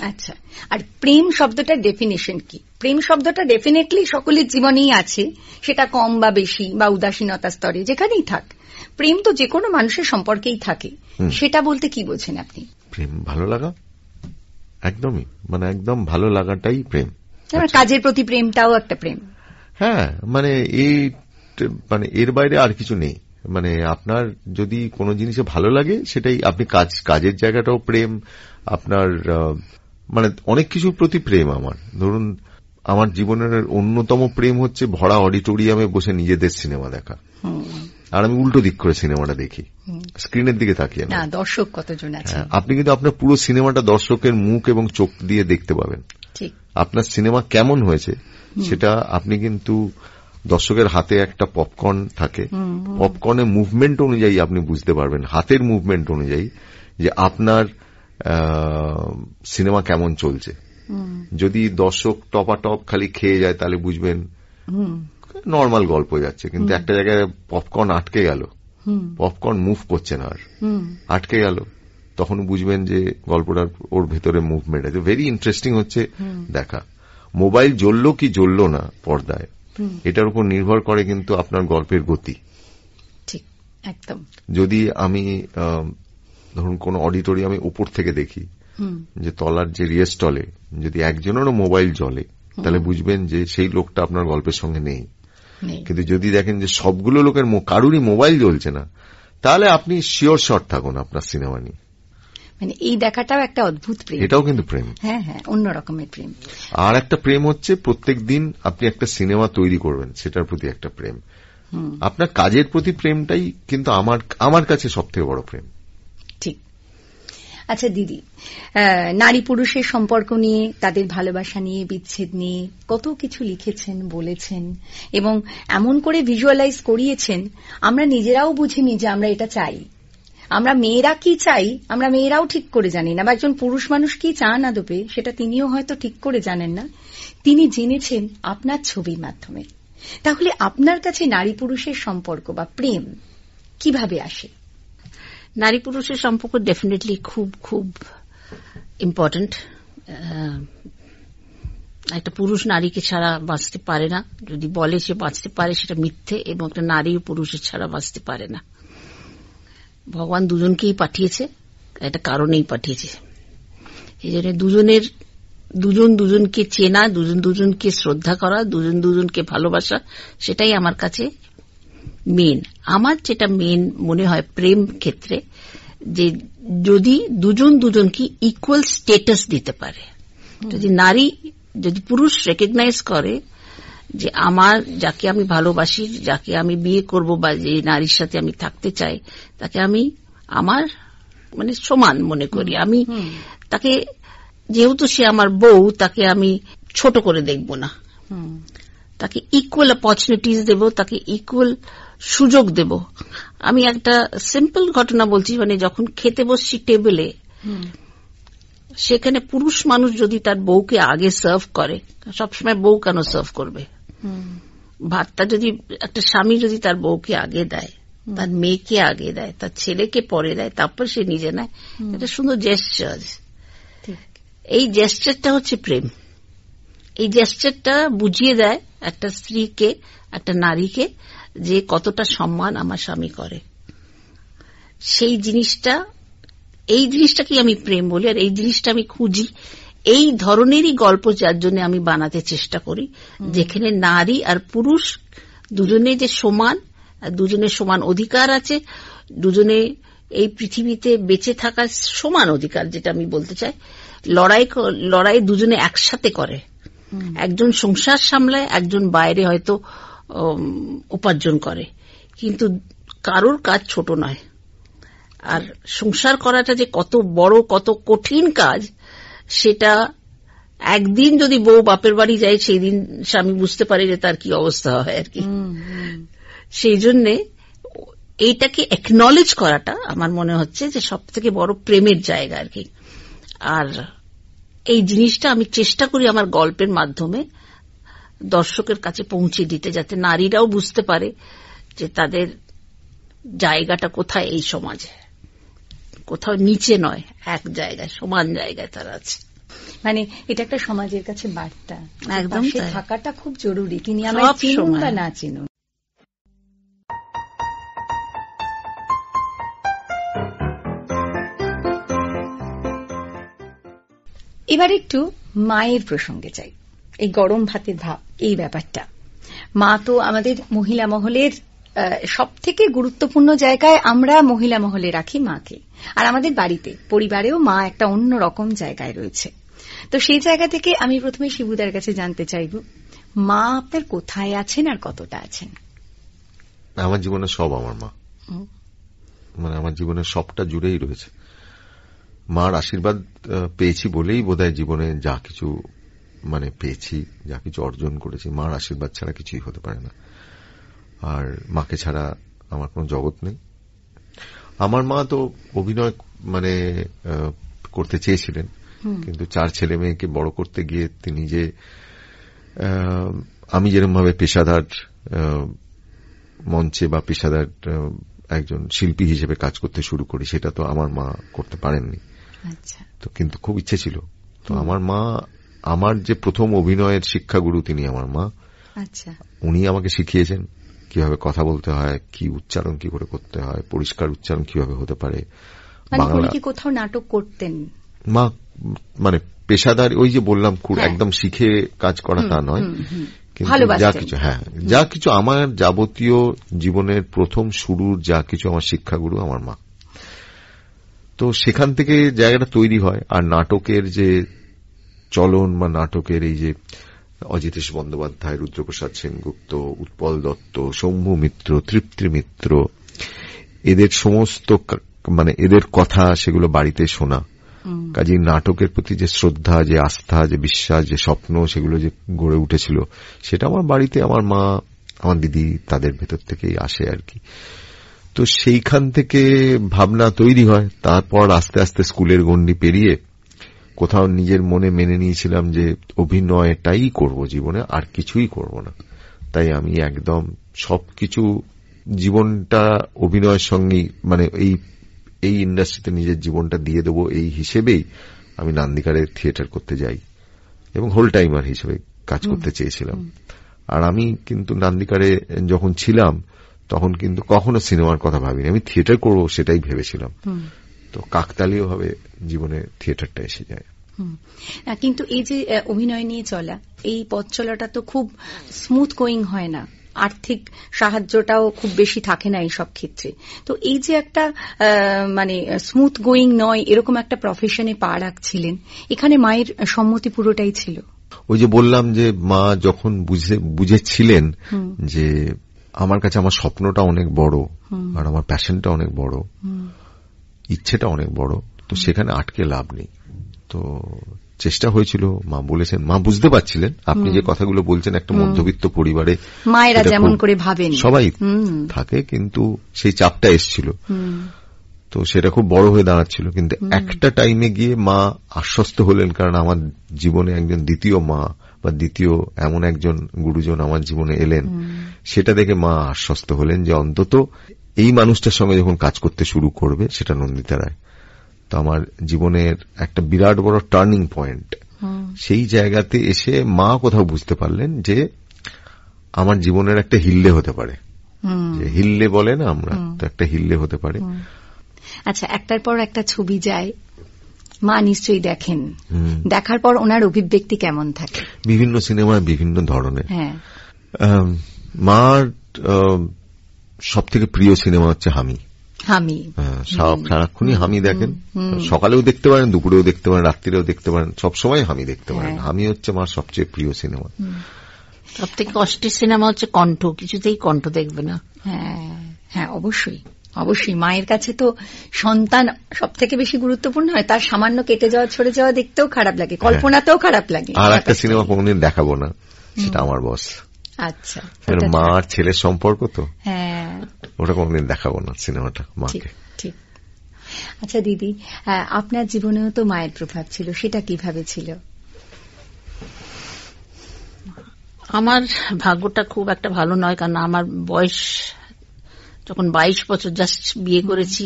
আচ্ছা, আর প্রেম শব্দটার ডেফিনেশন কি? প্রেম শব্দটা ডেফিনেটলি সকলের জীবনেই আছে, সেটা কম বা বেশি বা উদাসীনতা স্তরে যেখানেই থাক, প্রেম তো যে কোনো মানুষের সম্পর্কেই থাকে। সেটা বলতে কি বোঝেন আপনি? প্রেম ভালো লাগা, একদমই একদম ভালো লাগাটাই প্রেম। কাজের প্রতি প্রেমটাও একটা প্রেম। হ্যাঁ, এর বাইরে আর কিছু নেই। আপনার যদি কোনো জিনিসে ভালো লাগে, সেটাই আপনি কাজের জায়গাটাও প্রেম, আপনার অনেক কিছুর প্রতি প্রেম। আমার ধরুন, আমার জীবনের অন্যতম প্রেম হচ্ছে ভরা অডিটোরিয়ামে বসে নিজেদের সিনেমা দেখা। আর আমি উল্টো দিক করে সিনেমাটা দেখি, স্ক্রিনের দিকে তাকিয়ে না। দর্শক কতজন আছে? আপনি কিন্তু আপনার পুরো সিনেমাটা দর্শকের মুখ এবং চোখ দিয়ে দেখতে পাবেন। আপনার সিনেমা কেমন হয়েছে সেটা আপনি কিন্তু দর্শকের হাতে একটা পপকর্ন থাকে, পপকর্নের মুভমেন্ট অনুযায়ী আপনি বুঝতে পারবেন, হাতের মুভমেন্ট অনুযায়ী, যে আপনার সিনেমা কেমন চলছে। যদি দর্শক টপাটপ খালি খেয়ে যায়, তাহলে বুঝবেন নর্মাল গল্প যাচ্ছে, কিন্তু একটা জায়গায় পপকর্ন আটকে গেল, পপকর্ন মুভ করছে না, আর আটকে গেল, তখন বুঝবেন যে গল্পটার ওর ভেতরে মুভমেন্ট আছে। ভেরি ইন্টারেস্টিং হচ্ছে দেখা। মোবাইল জ্বললো কি জ্বললো না পর্দায়, এটার উপর নির্ভর করে কিন্তু আপনার গল্পের গতি। ঠিক, একদম। যদি আমি ধরুন কোন অডিটোরিয়ামে উপর থেকে দেখি যে তলার যে রিয়েস্টলে যদি একজনেরও মোবাইল জ্বলে, তাহলে বুঝবেন যে সেই লোকটা আপনার গল্পের সঙ্গে নেই। কিন্তু যদি দেখেন যে সবগুলো লোকের কারুরই মোবাইল জ্বলছে না, তাহলে আপনি শিওর শট থাকুন আপনার সিনেমা নিয়ে। মানে এই দেখাটাও একটা অদ্ভুত প্রেম, এটাও কিন্তু প্রেম। হ্যাঁ হ্যাঁ, অন্য রকমের প্রেম। আর একটা প্রেম হচ্ছে প্রত্যেক দিন আপনি একটা সিনেমা তৈরি করবেন, সেটার প্রতি একটা প্রেম। আপনার কাজের প্রতি প্রেমটাই কিন্তু আমার কাছে সবথেকে বড় প্রেম। ঠিক। আচ্ছা দিদি, নারী পুরুষের সম্পর্ক নিয়ে, তাদের ভালোবাসা নিয়ে, বিচ্ছেদ নিয়ে কত কিছু লিখেছেন, বলেছেন, এবং এমন করে ভিজুয়ালাইজ করিয়েছেন আমরা নিজেরাও বুঝিনি যে আমরা এটা চাই। আমরা মেয়েরা কি চাই আমরা মেয়েরাও ঠিক করে জানি না, বা একজন পুরুষ মানুষ কি চান আদপে সেটা তিনিও হয়তো ঠিক করে জানেন না। তিনি জেনেছেন আপনার ছবির মাধ্যমে। তাহলে আপনার কাছে নারী পুরুষের সম্পর্ক বা প্রেম কিভাবে আসে? নারী পুরুষের সম্পর্ক ডেফিনেটলি খুব খুব ইম্পর্টেন্ট। একটা পুরুষ নারীকে ছাড়া বাঁচতে পারে না, যদি বলে সে বাঁচতে পারে সেটা মিথ্যে, এবং একটা নারী পুরুষের ছাড়া বাঁচতে পারে না। ভগবান দুজনকেই পাঠিয়েছে, একটা কারণেই পাঠিয়েছে। এই জন্য দুজন দুজনকে চেনা, দুজন দুজনকে শ্রদ্ধা করা, দুজন দুজনকে ভালোবাসা, সেটাই আমার কাছে মেন। আমার যেটা মেন মনে হয় প্রেম ক্ষেত্রে, যে যদি দুজন দুজনকে ইকুয়াল স্টেটাস দিতে পারে, যদি পুরুষ রেকগনাইজ করে যে আমার যাকে আমি ভালোবাসি, যাকে আমি বিয়ে করব, বা যে নারীর সাথে আমি থাকতে চাই, তাকে আমি আমার মানে সমান মনে করি। আমি তাকে, যেহেতু সে আমার বউ, তাকে আমি ছোট করে দেখব না, তাকে ইকুয়াল অপরচুনিটিস দেব, তাকে ইকুয়াল সুযোগ দেব। আমি একটা সিম্পল ঘটনা বলছি, মানে যখন খেতে বসছি টেবিলে, সেখানে পুরুষ মানুষ যদি তার বউকে আগে সার্ভ করে, সবসময় বউ কেন সার্ভ করবে ভাতটা? যদি একটা স্বামী যদি তার বউকে আগে দেয়, তার মেয়েকে আগে দেয়, তার ছেলেকে পরে দেয়, তারপর সে নিজে নেয়, এটা সুন্দর জেস্টার। এই জেস্টারটা হচ্ছে প্রেম। এই জেস্টারটা বুঝিয়ে দেয় একটা স্ত্রীকে, একটা নারীকে, যে কতটা সম্মান আমার স্বামী করে। সেই জিনিসটা, এই জিনিসটাকে আমি প্রেম বলি, আর এই জিনিসটা আমি খুঁজি। এই ধরনেরই গল্প যার জন্য আমি বানাতে চেষ্টা করি, যেখানে নারী আর পুরুষ দুজনে যে সমান, দুজনের সমান অধিকার আছে, দুজনে এই পৃথিবীতে বেঁচে থাকার সমান অধিকার, যেটা আমি বলতে চাই। লড়াই দুজনে একসাথে করে, একজন সংসার সামলায়, একজন বাইরে হয়তো উপার্জন করে, কিন্তু কারোর কাজ ছোট নয়। আর সংসার করাটা যে কত বড়, কত কঠিন কাজ, সেটা একদিন যদি বউ বাপের বাড়ি যায়, সেই দিন স্বামী বুঝতে পারে যে তার কি অবস্থা হয় আর কি। সেই জন্য এইটাকে একনলেজ করাটা আমার মনে হচ্ছে যে সব থেকে বড় প্রেমের জায়গা আর কি। আর এই জিনিসটা আমি চেষ্টা করি আমার গল্পের মাধ্যমে দর্শকের কাছে পৌঁছে দিতে, যাতে নারীরাও বুঝতে পারে যে তাদের জায়গাটা কোথায় এই সমাজে, কোথাও নিচে নয়, এক জায়গায়, সমান জায়গায় তারা আছে। মানে এটা একটা সমাজের কাছে বার্তা, একদম থাকাটা খুব জরুরি, তিনি আমায় চিনুন বা না চিনুন। এবার একটু মায়ের প্রসঙ্গে চাই। এই গরম ভাতের ভাব, এই ব্যাপারটা, মা তো আমাদের মহিলা মহলের সব থেকে গুরুত্বপূর্ণ জায়গায় আমরা মহিলা মহলে রাখি মাকে, আর আমাদের বাড়িতে পরিবারেও মা একটা অন্য রকম জায়গায় রয়েছে। তো সেই জায়গা থেকে আমি প্রথমে শিবুদার কাছে জানতে চাইব, মা আপনার কোথায় আছেন আর কতটা আছেন? আমার জীবনে সব আমার মা, মানে আমার জীবনের সবটা জুড়েই রয়েছে। মার আশীর্বাদ পেয়েছি বলেই বোধহয় জীবনে যা কিছু মানে পেয়েছি, যা কিছু অর্জন করেছি, মার আশীর্বাদ ছাড়া কিছুই হতে পারে না। আর মাকে ছাড়া আমার কোনো জগৎ নেই। আমার মা তো অভিনয় মানে করতে চেয়েছিলেন, কিন্তু 4 ছেলে মেয়েকে বড় করতে গিয়ে তিনি যে আমি যেরকম ভাবে পেশাদার মঞ্চে বা পেশাদার একজন শিল্পী হিসেবে কাজ করতে শুরু করি, সেটা তো আমার মা করতে পারেননি। তো কিন্তু খুব ইচ্ছে ছিল। তো আমার মা, আমার যে প্রথম অভিনয়ের শিক্ষাগুরু তিনি আমার মা, আচ্ছা, উনি আমাকে শিখিয়েছেন কিভাবে কথা বলতে হয়, কি উচ্চারণ কি করে করতে হয়, পরিষ্কার উচ্চারণ কিভাবে হতে পারে। উনি কি কোথাও নাটক করতেন? মা মানে পেশাদার, ওই যে বললাম একদম শিখে কাজ করা তা নয়, কিন্তু যা কিছু যা কিছু আমার যাবতীয় জীবনের প্রথম শুরুর যা কিছু আমার শিক্ষাগুরু আমার মা। তো সেখান থেকে জায়গাটা তৈরি হয়। আর নাটকের যে চলন বা নাটকের এই যে অজিতেশ বন্দ্যোপাধ্যায়, রুদ্রপ্রসাদ সেনগুপ্ত, উৎপল দত্ত, সৌম্য মিত্র, তৃপ্তি মিত্র, এদের সমস্ত মানে এদের কথা সেগুলো বাড়িতে শোনা, কাজেই নাটকের প্রতি যে শ্রদ্ধা, যে আস্থা, যে বিশ্বাস, যে স্বপ্ন সেগুলো যে গড়ে উঠেছিল সেটা আমার বাড়িতে আমার মা, আমার দিদি তাদের ভেতর থেকেই আসে আর কি। তো সেইখান থেকে ভাবনা তৈরি হয়। তারপর আস্তে আস্তে স্কুলের গণ্ডি পেরিয়ে কোথাও নিজের মনে মেনে নিয়েছিলাম যে অভিনয়টাই করব জীবনে, আর কিছুই করব না। তাই আমি একদম সবকিছু জীবনটা অভিনয়ের সঙ্গেই মানে এই ইন্ডাস্ট্রিতে নিজের জীবনটা দিয়ে দেবো এই হিসেবেই আমি নান্দিকারে থিয়েটার করতে যাই এবং হোল টাইমার হিসেবে কাজ করতে চেয়েছিলাম। আর আমি কিন্তু নান্দিকারে যখন ছিলাম তখন কিন্তু কখনো সিনেমার কথা ভাবিনি, আমি থিয়েটার করব সেটাই ভেবেছিলাম। তো কাকতালীয় ভাবে জীবনে থিয়েটারটা এসে যায়। কিন্তু এই যে অভিনয় নিয়ে চলা, এই পথ চলাটা তো খুব স্মুথ গোয়িং হয় না, আর্থিক সাহায্যটাও খুব বেশি থাকে না এই সব ক্ষেত্রে। তো এই যে একটা মানে স্মুথ গোয়িং নয় এরকম একটা প্রফেশনে পা রাখছিলেন, এখানে মায়ের সম্মতি পুরোটাই ছিল? ওই যে বললাম যে মা যখন বুঝেছিলেন যে আমার কাছে আমার স্বপ্নটা অনেক বড় আর আমার প্যাশনটা অনেক বড়, ইচ্ছেটা অনেক বড়, তো সেখানে আটকে লাভ নেই। তো চেষ্টা হয়েছিল, মা বলেছেন, মা বুঝতে পারছিলেন আপনি যে কথাগুলো বলছেন একটা মধ্যবিত্ত পরিবারে মায়েরা যেমন করে ভাবেন সবাই থাকে, কিন্তু সেই চাপটা এসছিল, তো সেটা খুব বড় হয়ে দাঁড়াচ্ছিল। কিন্তু একটা টাইমে গিয়ে মা আশ্বস্ত হলেন, কারণ আমার জীবনে একজন দ্বিতীয় মা বা দ্বিতীয় এমন একজন গুরুজন আমার জীবনে এলেন, সেটা দেখে মা আশ্বস্ত হলেন যে অন্তত এই মানুষটার সঙ্গে যখন কাজ করতে শুরু করবে সেটা নন্দিতা রায়। তো আমার জীবনের একটা বিরাট বড় টার্নিং পয়েন্ট। সেই জায়গাতে এসে মা কোথাও বুঝতে পারলেন যে আমার জীবনের একটা হিল্লে হতে পারে, যে হিল্লে বলে না আমরা, তো একটা হিল্লে হতে পারে। আচ্ছা, একটার পর একটা ছবি যায়, মা নিশ্চয়ই দেখেন, দেখার পর ওনার অভিব্যক্তি কেমন থাকে? বিভিন্ন সিনেমায় বিভিন্ন ধরনের। মার সব থেকে প্রিয় সিনেমা হচ্ছে হামি। সারাক্ষণই হামি দেখেন, সকালেও দেখতে পারেন, দুপুরেও দেখতে পারেন, রাত্রিরেও দেখতে পারেন, সবসময় হামি দেখতে পারেন। হামি হচ্ছে মার সবচেয়ে প্রিয় সিনেমা। সব থেকে কষ্টের সিনেমা হচ্ছে কণ্ঠ, কিছুতেই কণ্ঠ দেখবে না। হ্যাঁ, অবশ্যই অবশ্যই। মায়ের কাছে তো সন্তান সব থেকে বেশি গুরুত্বপূর্ণ হয়, তার সামান্য কেটে যাওয়া ছড়ে যাওয়া দেখতেও খারাপ লাগে, কল্পনাতেও খারাপ লাগে। আর একটা সিনেমা কোনদিন দেখাবো না, সেটা আমার বস। আচ্ছা, মা আর ছেলের সম্পর্ক, তো ওটা কোনদিন দেখাবো না সিনেমাটা মাকে। ঠিক। আচ্ছা দিদি, আপনার জীবনেও তো মায়ের প্রভাব ছিল, সেটা কিভাবে ছিল? আমার ভাগ্যটা খুব একটা ভালো নয়, কারণ আমার বয়স যখন 22 বছর, জাস্ট বিয়ে করেছি,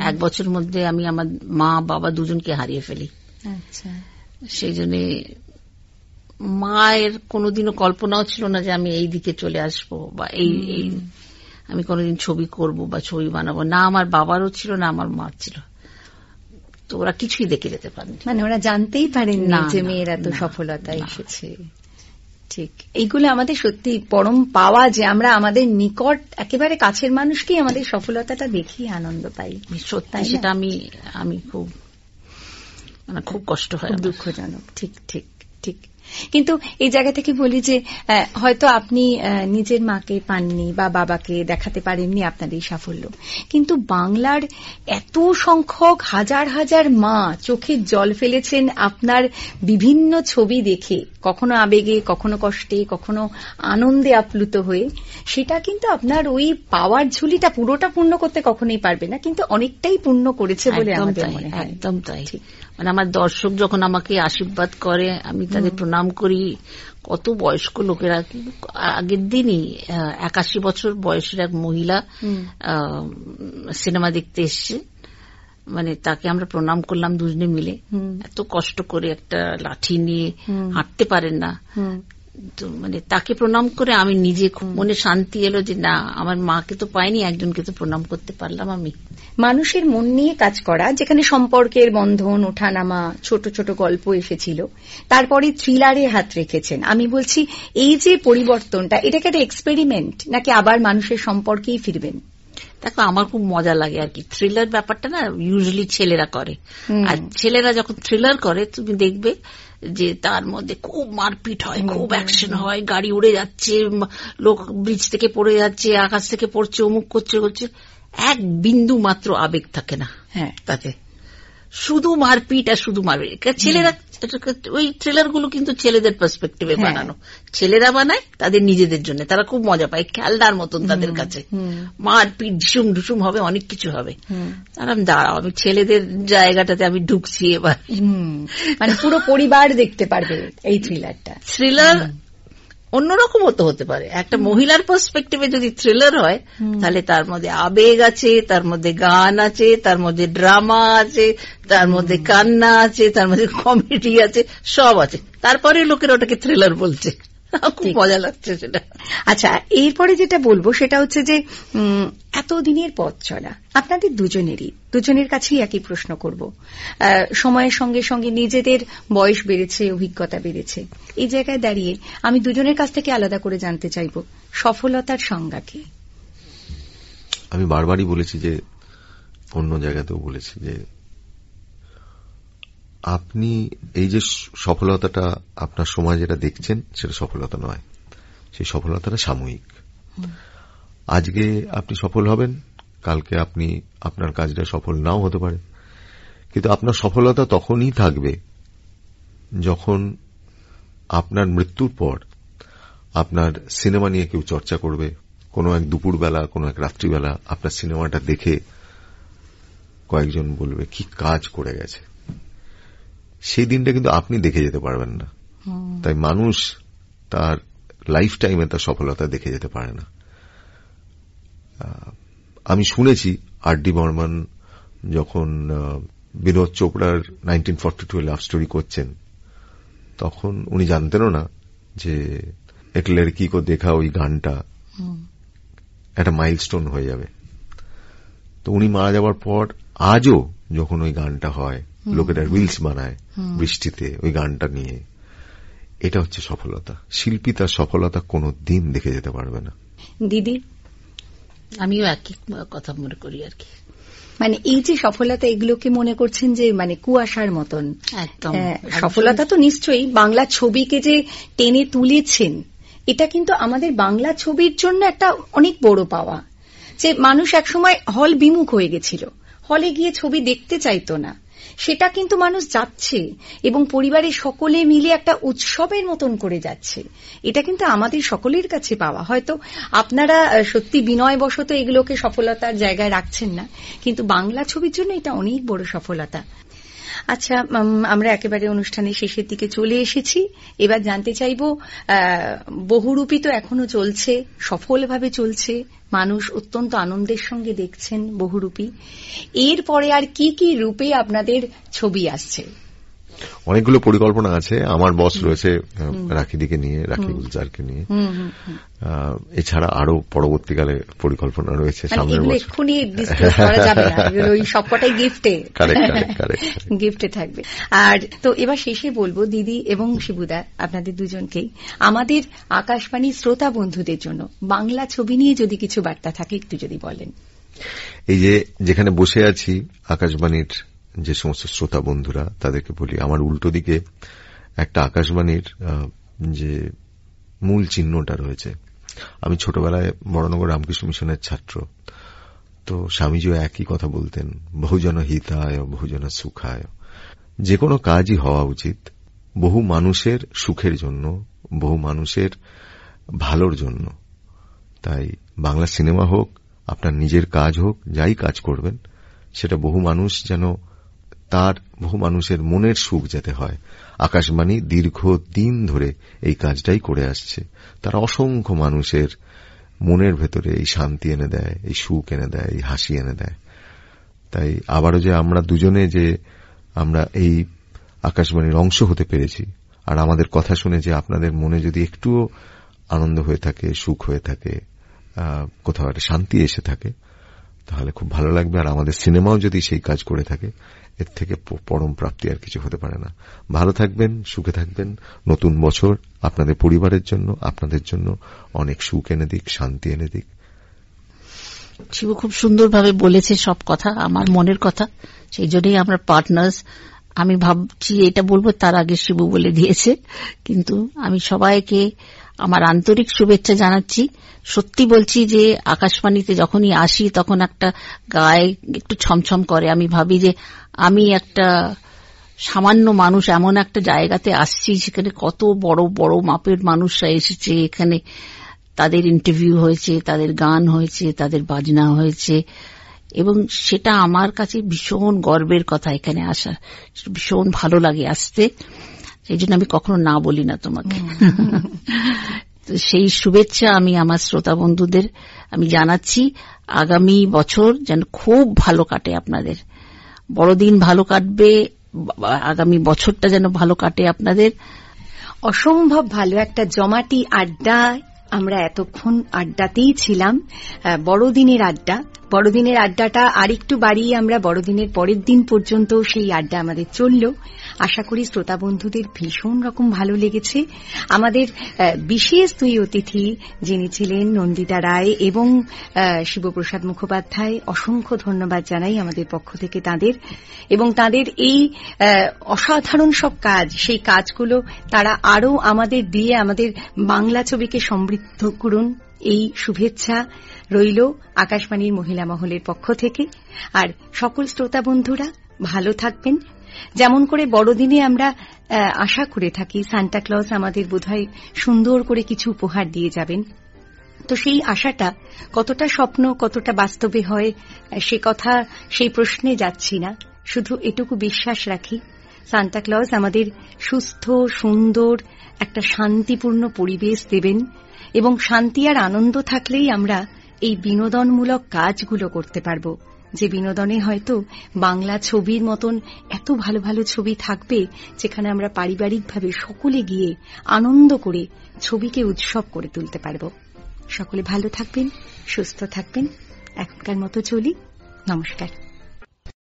1 বছরের মধ্যে আমি আমার মা বাবা দুজনকে হারিয়ে ফেলি। আচ্ছা, সেই জন্য মায়ের কোনোদিনও কল্পনাও ছিল না যে আমি এই দিকে চলে আসবো বা এই আমি কোনোদিন ছবি করব বা ছবি বানাবো না। আমার বাবারও ছিল না, আমার মার ছিল। তো ওরা কিছুই দেখে যেতে পারেনি, মানে ওরা জানতেই পারেননি যে মেয়ের এত সফলতা এসেছে। ঠিক, এইগুলো আমাদের সত্যি পরম পাওয়া, যে আমরা আমাদের নিকট একেবারে কাছের মানুষকেই আমাদের সফলতাটা দেখি আনন্দ পাই। সত্যি সেটা আমি খুব কষ্ট হয়, দুঃখজনক। ঠিক ঠিক ঠিক। কিন্তু এই জায়গা থেকে বলি যে হয়তো আপনি নিজের মাকে পাননি বা বাবাকে দেখাতে পারেননি আপনার এই সাফল্য, কিন্তু বাংলার এত সংখ্যক হাজার হাজার মা চোখে জল ফেলেছেন আপনার বিভিন্ন ছবি দেখে, কখনো আবেগে, কখনো কষ্টে, কখনো আনন্দে আপ্লুত হয়ে। সেটা কিন্তু আপনার ওই পাওয়ার ঝুলিটা পুরোটা পূর্ণ করতে কখনোই পারবে না, কিন্তু অনেকটাই পূর্ণ করেছে বলে আমাদের মনে হয়। একদম তাই। মানে আমার দর্শক যখন আমাকে আশীর্বাদ করে, আমি তাদের প্রণাম করি। কত বয়স্ক লোকেরা, আগের দিনই 81 বছর বয়সের এক মহিলা সিনেমা দেখতে এসছে, মানে তাকে আমরা প্রণাম করলাম দুজনে মিলে। এত কষ্ট করে একটা লাঠি নিয়ে, হাঁটতে পারেন না, তো মানে তাকে প্রণাম করে আমি নিজে খুব মনে শান্তি এলো যে না, আমার মাকে তো পাইনি, একজনকে তো প্রণাম করতে পারলাম আমি। মানুষের মন নিয়ে কাজ করা, যেখানে সম্পর্কের বন্ধন, ওঠানামা, ছোট ছোট গল্প এসেছিল, তারপরে থ্রিলারে হাত রেখেছেন। আমি বলছি, এই যে পরিবর্তনটা, এটাকে একটা এক্সপেরিমেন্ট নাকি আবার মানুষের সম্পর্কেই ফিরবেন? দেখো, আমার খুব মজা লাগে আর কি। থ্রিলার ব্যাপারটা না ইউজুয়ালি ছেলেরা করে, আর ছেলেরা যখন থ্রিলার করে তুমি দেখবে যে তার মধ্যে খুব মারপিট হয়, খুব অ্যাকশন হয়, গাড়ি উড়ে যাচ্ছে, লোক ব্রিজ থেকে পড়ে যাচ্ছে, আকাশ থেকে পড়ছে, অমুক করছে, এক বিন্দু মাত্র আবেগ থাকে না তাতে, শুধু মারপিট আর শুধু মারপিট। ছেলেরা ওই ট্রেলার গুলো কিন্তু ছেলেদের পার্সপেক্টিভে বানানো, ছেলেরা বানায় তাদের নিজেদের জন্য, তারা খুব মজা পায়, খেলনার মতন তাদের কাছে। মারপিট ঢুসুম ঢুসুম হবে, অনেক কিছু হবে। তারা দাঁড়াও, আমি ছেলেদের জায়গাটাতে আমি ঢুকছি এবার, মানে পুরো পরিবার দেখতে পারবে এই থ্রিলারটা। থ্রিলার অন্যরকমও তো হতে পারে। একটা মহিলার পার্সপেক্টিভে যদি থ্রিলার হয়, তাহলে তার মধ্যে আবেগ আছে, তার মধ্যে গান আছে, তার মধ্যে ড্রামা আছে, তার মধ্যে কান্না আছে, তার মধ্যে কমেডি আছে, সব আছে। তারপরে লোকেরা ওটাকে থ্রিলার বলছে, খুব মজা লাগছে সেটা। আচ্ছা, এরপরে যেটা বলবো সেটা হচ্ছে যে এতদিনের পথ চলা আপনাদের দুজনের কাছেই একই প্রশ্ন করব। সময়ের সঙ্গে সঙ্গে নিজেদের বয়স বেড়েছে, অভিজ্ঞতা বেড়েছে। এই জায়গায় দাঁড়িয়ে আমি দুজনের কাছ থেকে আলাদা করে জানতে চাইব, সফলতার সংজ্ঞা কি? আমি বারবারই বলেছি, যে অন্য জায়গাতেও বলেছি, যে আপনি এই যে সফলতাটা আপনার সময় যেটা দেখছেন সেটা সফলতা নয়, সেই সফলতাটা সাময়িক। আজকে আপনি সফল হবেন, কালকে আপনি আপনার কাজটা সফল নাও হতে পারে, কিন্তু আপনার সফলতা তখনই থাকবে যখন আপনার মৃত্যুর পর আপনার সিনেমা নিয়ে কেউ চর্চা করবে। কোনো এক দুপুরবেলা, কোনো এক রাত্রিবেলা আপনার সিনেমাটা দেখে কয়েকজন বলবে কি কাজ করে গেছে। সেই দিনটা কিন্তু আপনি দেখে যেতে পারবেন না। তাই মানুষ তার লাইফ টাইমে তার সফলতা দেখে যেতে পারে না। আমি শুনেছি আর.ডি. বর্মন যখন বিনোদ চোপড়ার 1942 লাভ স্টোরি করছেন, তখন উনি জানতেনও না যে এক লড়কি কো দেখা ওই গানটা একটা মাইলস্টোন হয়ে যাবে। তো উনি মারা যাওয়ার পর আজও যখন ওই গানটা হয়, লোকেরা রিলস বানায় বৃষ্টিতে ওই গানটা নিয়ে। এটা হচ্ছে সফলতা। শিল্পী তার সফলতা কোনো দিন দেখে যেতে পারবে না। দিদি? আমিও একই কথা মনে করি আর কি। মানে এই যে সফলতা, এগুলোকে মনে করছেন যে মানে কুয়াশার মতন। একদম সফলতা তো নিশ্চয়ই বাংলা ছবিকে যে টেনে তুলেছেন, এটা কিন্তু আমাদের বাংলা ছবির জন্য একটা অনেক বড় পাওয়া। যে মানুষ একসময় হল বিমুখ হয়ে গেছিল, হলে গিয়ে ছবি দেখতে চাইতো না, সেটা কিন্তু মানুষ যাচ্ছে এবং পরিবারের সকলে মিলে একটা উৎসবের মতন করে যাচ্ছে। এটা কিন্তু আমাদের সকলের কাছে পাওয়া। হয়তো আপনারা সত্যি বিনয়বশত এগুলোকে সফলতার জায়গায় রাখছেন না, কিন্তু বাংলা ছবির জন্য এটা অনেক বড় সফলতা। আচ্ছা, আমরা একেবারে অনুষ্ঠানের শেষের দিকে চলে এসেছি। এবার জানতে চাইব, বহুরূপী তো এখনো চলছে, সফলভাবে চলছে, মানুষ অত্যন্ত আনন্দের সঙ্গে দেখছেন বহুরূপী। এরপরে আর কি কি রূপে আপনাদের ছবি আসছে? অনেকগুলো পরিকল্পনা আছে। আমার বস রয়েছে রাখিদিকে নিয়ে, রাখি গুলজারকে নিয়ে। এছাড়া আরো পরবর্তীকালে পরিকল্পনা রয়েছে সামনের বছর। এক্ষুনি ডিসক্লোজ করা যাবে না, ওই সবকটাই গিফটে থাকবে। আর তো এবার শেষে বলবো, দিদি এবং শিবুদা, আপনাদের দুজনকেই আমাদের আকাশবাণী শ্রোতা বন্ধুদের জন্য বাংলা ছবি নিয়ে যদি কিছু বার্তা থাকে একটু যদি বলেন। এই যে যেখানে বসে আছি, আকাশবাণীর যে সমস্ত শ্রোতা বন্ধুরা, তাদেরকে বলি, আমার উল্টো দিকে একটা আকাশবাণীর যে মূল চিহ্নটা রয়েছে। আমি ছোটবেলায় বড়নগর রামকৃষ্ণ মিশনের ছাত্র। তো স্বামীজিও একই কথা বলতেন, বহুজন হিতায় বহুজন সুখায়। যে কোনো কাজই হওয়া উচিত বহু মানুষের সুখের জন্য, বহু মানুষের ভালোর জন্য। তাই বাংলা সিনেমা হোক, আপনার নিজের কাজ হোক, যাই কাজ করবেন, সেটা বহু মানুষ যেন তার বহু মানুষের মনের সুখ যাতে হয়। আকাশবাণী দীর্ঘদিন ধরে এই কাজটাই করে আসছে। তারা অসংখ্য মানুষের মনের ভেতরে এই শান্তি এনে দেয়, এই সুখ এনে দেয়, এই হাসি এনে দেয়। তাই আবারও যে আমরা দুজনে যে আমরা এই আকাশবাণীর অংশ হতে পেরেছি, আর আমাদের কথা শুনে যে আপনাদের মনে যদি একটুও আনন্দ হয়ে থাকে, সুখ হয়ে থাকে, কোথাও একটা শান্তি এসে থাকে, তাহলে খুব ভালো লাগবে। আর আমাদের সিনেমাও যদি সেই কাজ করে থাকে, এর থেকে পরম প্রাপ্তি আর কিছু হতে পারে না। ভালো থাকবেন, সুখে থাকবেন। নতুন বছর আপনাদের পরিবারের জন্য, আপনাদের জন্য অনেক সুখ এনে দিক, শান্তি এনে দিক। শিবু খুব সুন্দরভাবে বলেছে সব কথা, আমার মনের কথা, সেই জন্যই আমরা পার্টনার্স। আমি ভাবছি এটা বলবো, তার আগে শিবু বলে দিয়েছে। কিন্তু আমি সবাইকে আমার আন্তরিক শুভেচ্ছা জানাচ্ছি। সত্যি বলছি যে আকাশবাণীতে যখনই আসি তখন একটা গায়ে একটু ছমছম করে। আমি ভাবি যে আমি একটা সামান্য মানুষ, এমন একটা জায়গাতে আসছি সেখানে কত বড় বড় মাপের মানুষরা এসেছে, এখানে তাদের ইন্টারভিউ হয়েছে, তাদের গান হয়েছে, তাদের বাজনা হয়েছে, এবং সেটা আমার কাছে ভীষণ গর্বের কথা। এখানে আসা ভীষণ ভালো লাগে আসতে, সেই জন্য আমি কখনো না বলি না তোমাকে। তো সেই শুভেচ্ছা আমি আমার শ্রোতা বন্ধুদের আমি জানাচ্ছি। আগামী বছর যেন খুব ভালো কাটে আপনাদের, বড়দিন ভালো কাটবে, আগামী বছরটা যেন ভালো কাটে আপনাদের। অসম্ভব ভালো একটা জমাটি আড্ডা, আমরা এতক্ষণ আড্ডাতেই ছিলাম। বড়দিনের আড্ডা, বড়দিনের আড্ডাটা আরেকটু বাড়িয়ে আমরা বড়দিনের পরের দিন পর্যন্ত সেই আড্ডা আমাদের চলল। আশা করি শ্রোতা বন্ধুদের ভীষণ রকম ভালো লেগেছে। আমাদের বিশেষ দুই অতিথি যিনি ছিলেন নন্দিতা রায় এবং শিবপ্রসাদ মুখোপাধ্যায়, অসংখ্য ধন্যবাদ জানাই আমাদের পক্ষ থেকে তাদের, এবং তাদের এই অসাধারণ সব কাজ, সেই কাজগুলো তারা আরও আমাদের দিয়ে আমাদের বাংলা ছবিকে সমৃদ্ধ করুন, এই শুভেচ্ছা রইল আকাশবাণীর মহিলা মহলের পক্ষ থেকে। আর সকল শ্রোতা বন্ধুরা ভালো থাকবেন। যেমন করে বড়দিনে আমরা আশা করে থাকি সান্টা ক্লজ আমাদের বোধহয় সুন্দর করে কিছু উপহার দিয়ে যাবেন, তো সেই আশাটা কতটা স্বপ্ন কতটা বাস্তবে হয় সে কথা, সেই প্রশ্নে যাচ্ছি না, শুধু এটুকু বিশ্বাস রাখি সান্টা ক্লজ আমাদের সুস্থ সুন্দর একটা শান্তিপূর্ণ পরিবেশ দেবেন, এবং শান্তি আর আনন্দ থাকলেই আমরা এই বিনোদনমূলক কাজগুলো করতে পারব। যে বিনোদনে হয়তো বাংলা ছবির মতন এত ভালো ভালো ছবি থাকবে, যেখানে আমরা পারিবারিকভাবে সকলে গিয়ে আনন্দ করে ছবিকে উৎসব করে তুলতে পারব। সকলে ভালো থাকবেন, সুস্থ থাকবেন। এখনকার মতো চলি, নমস্কার।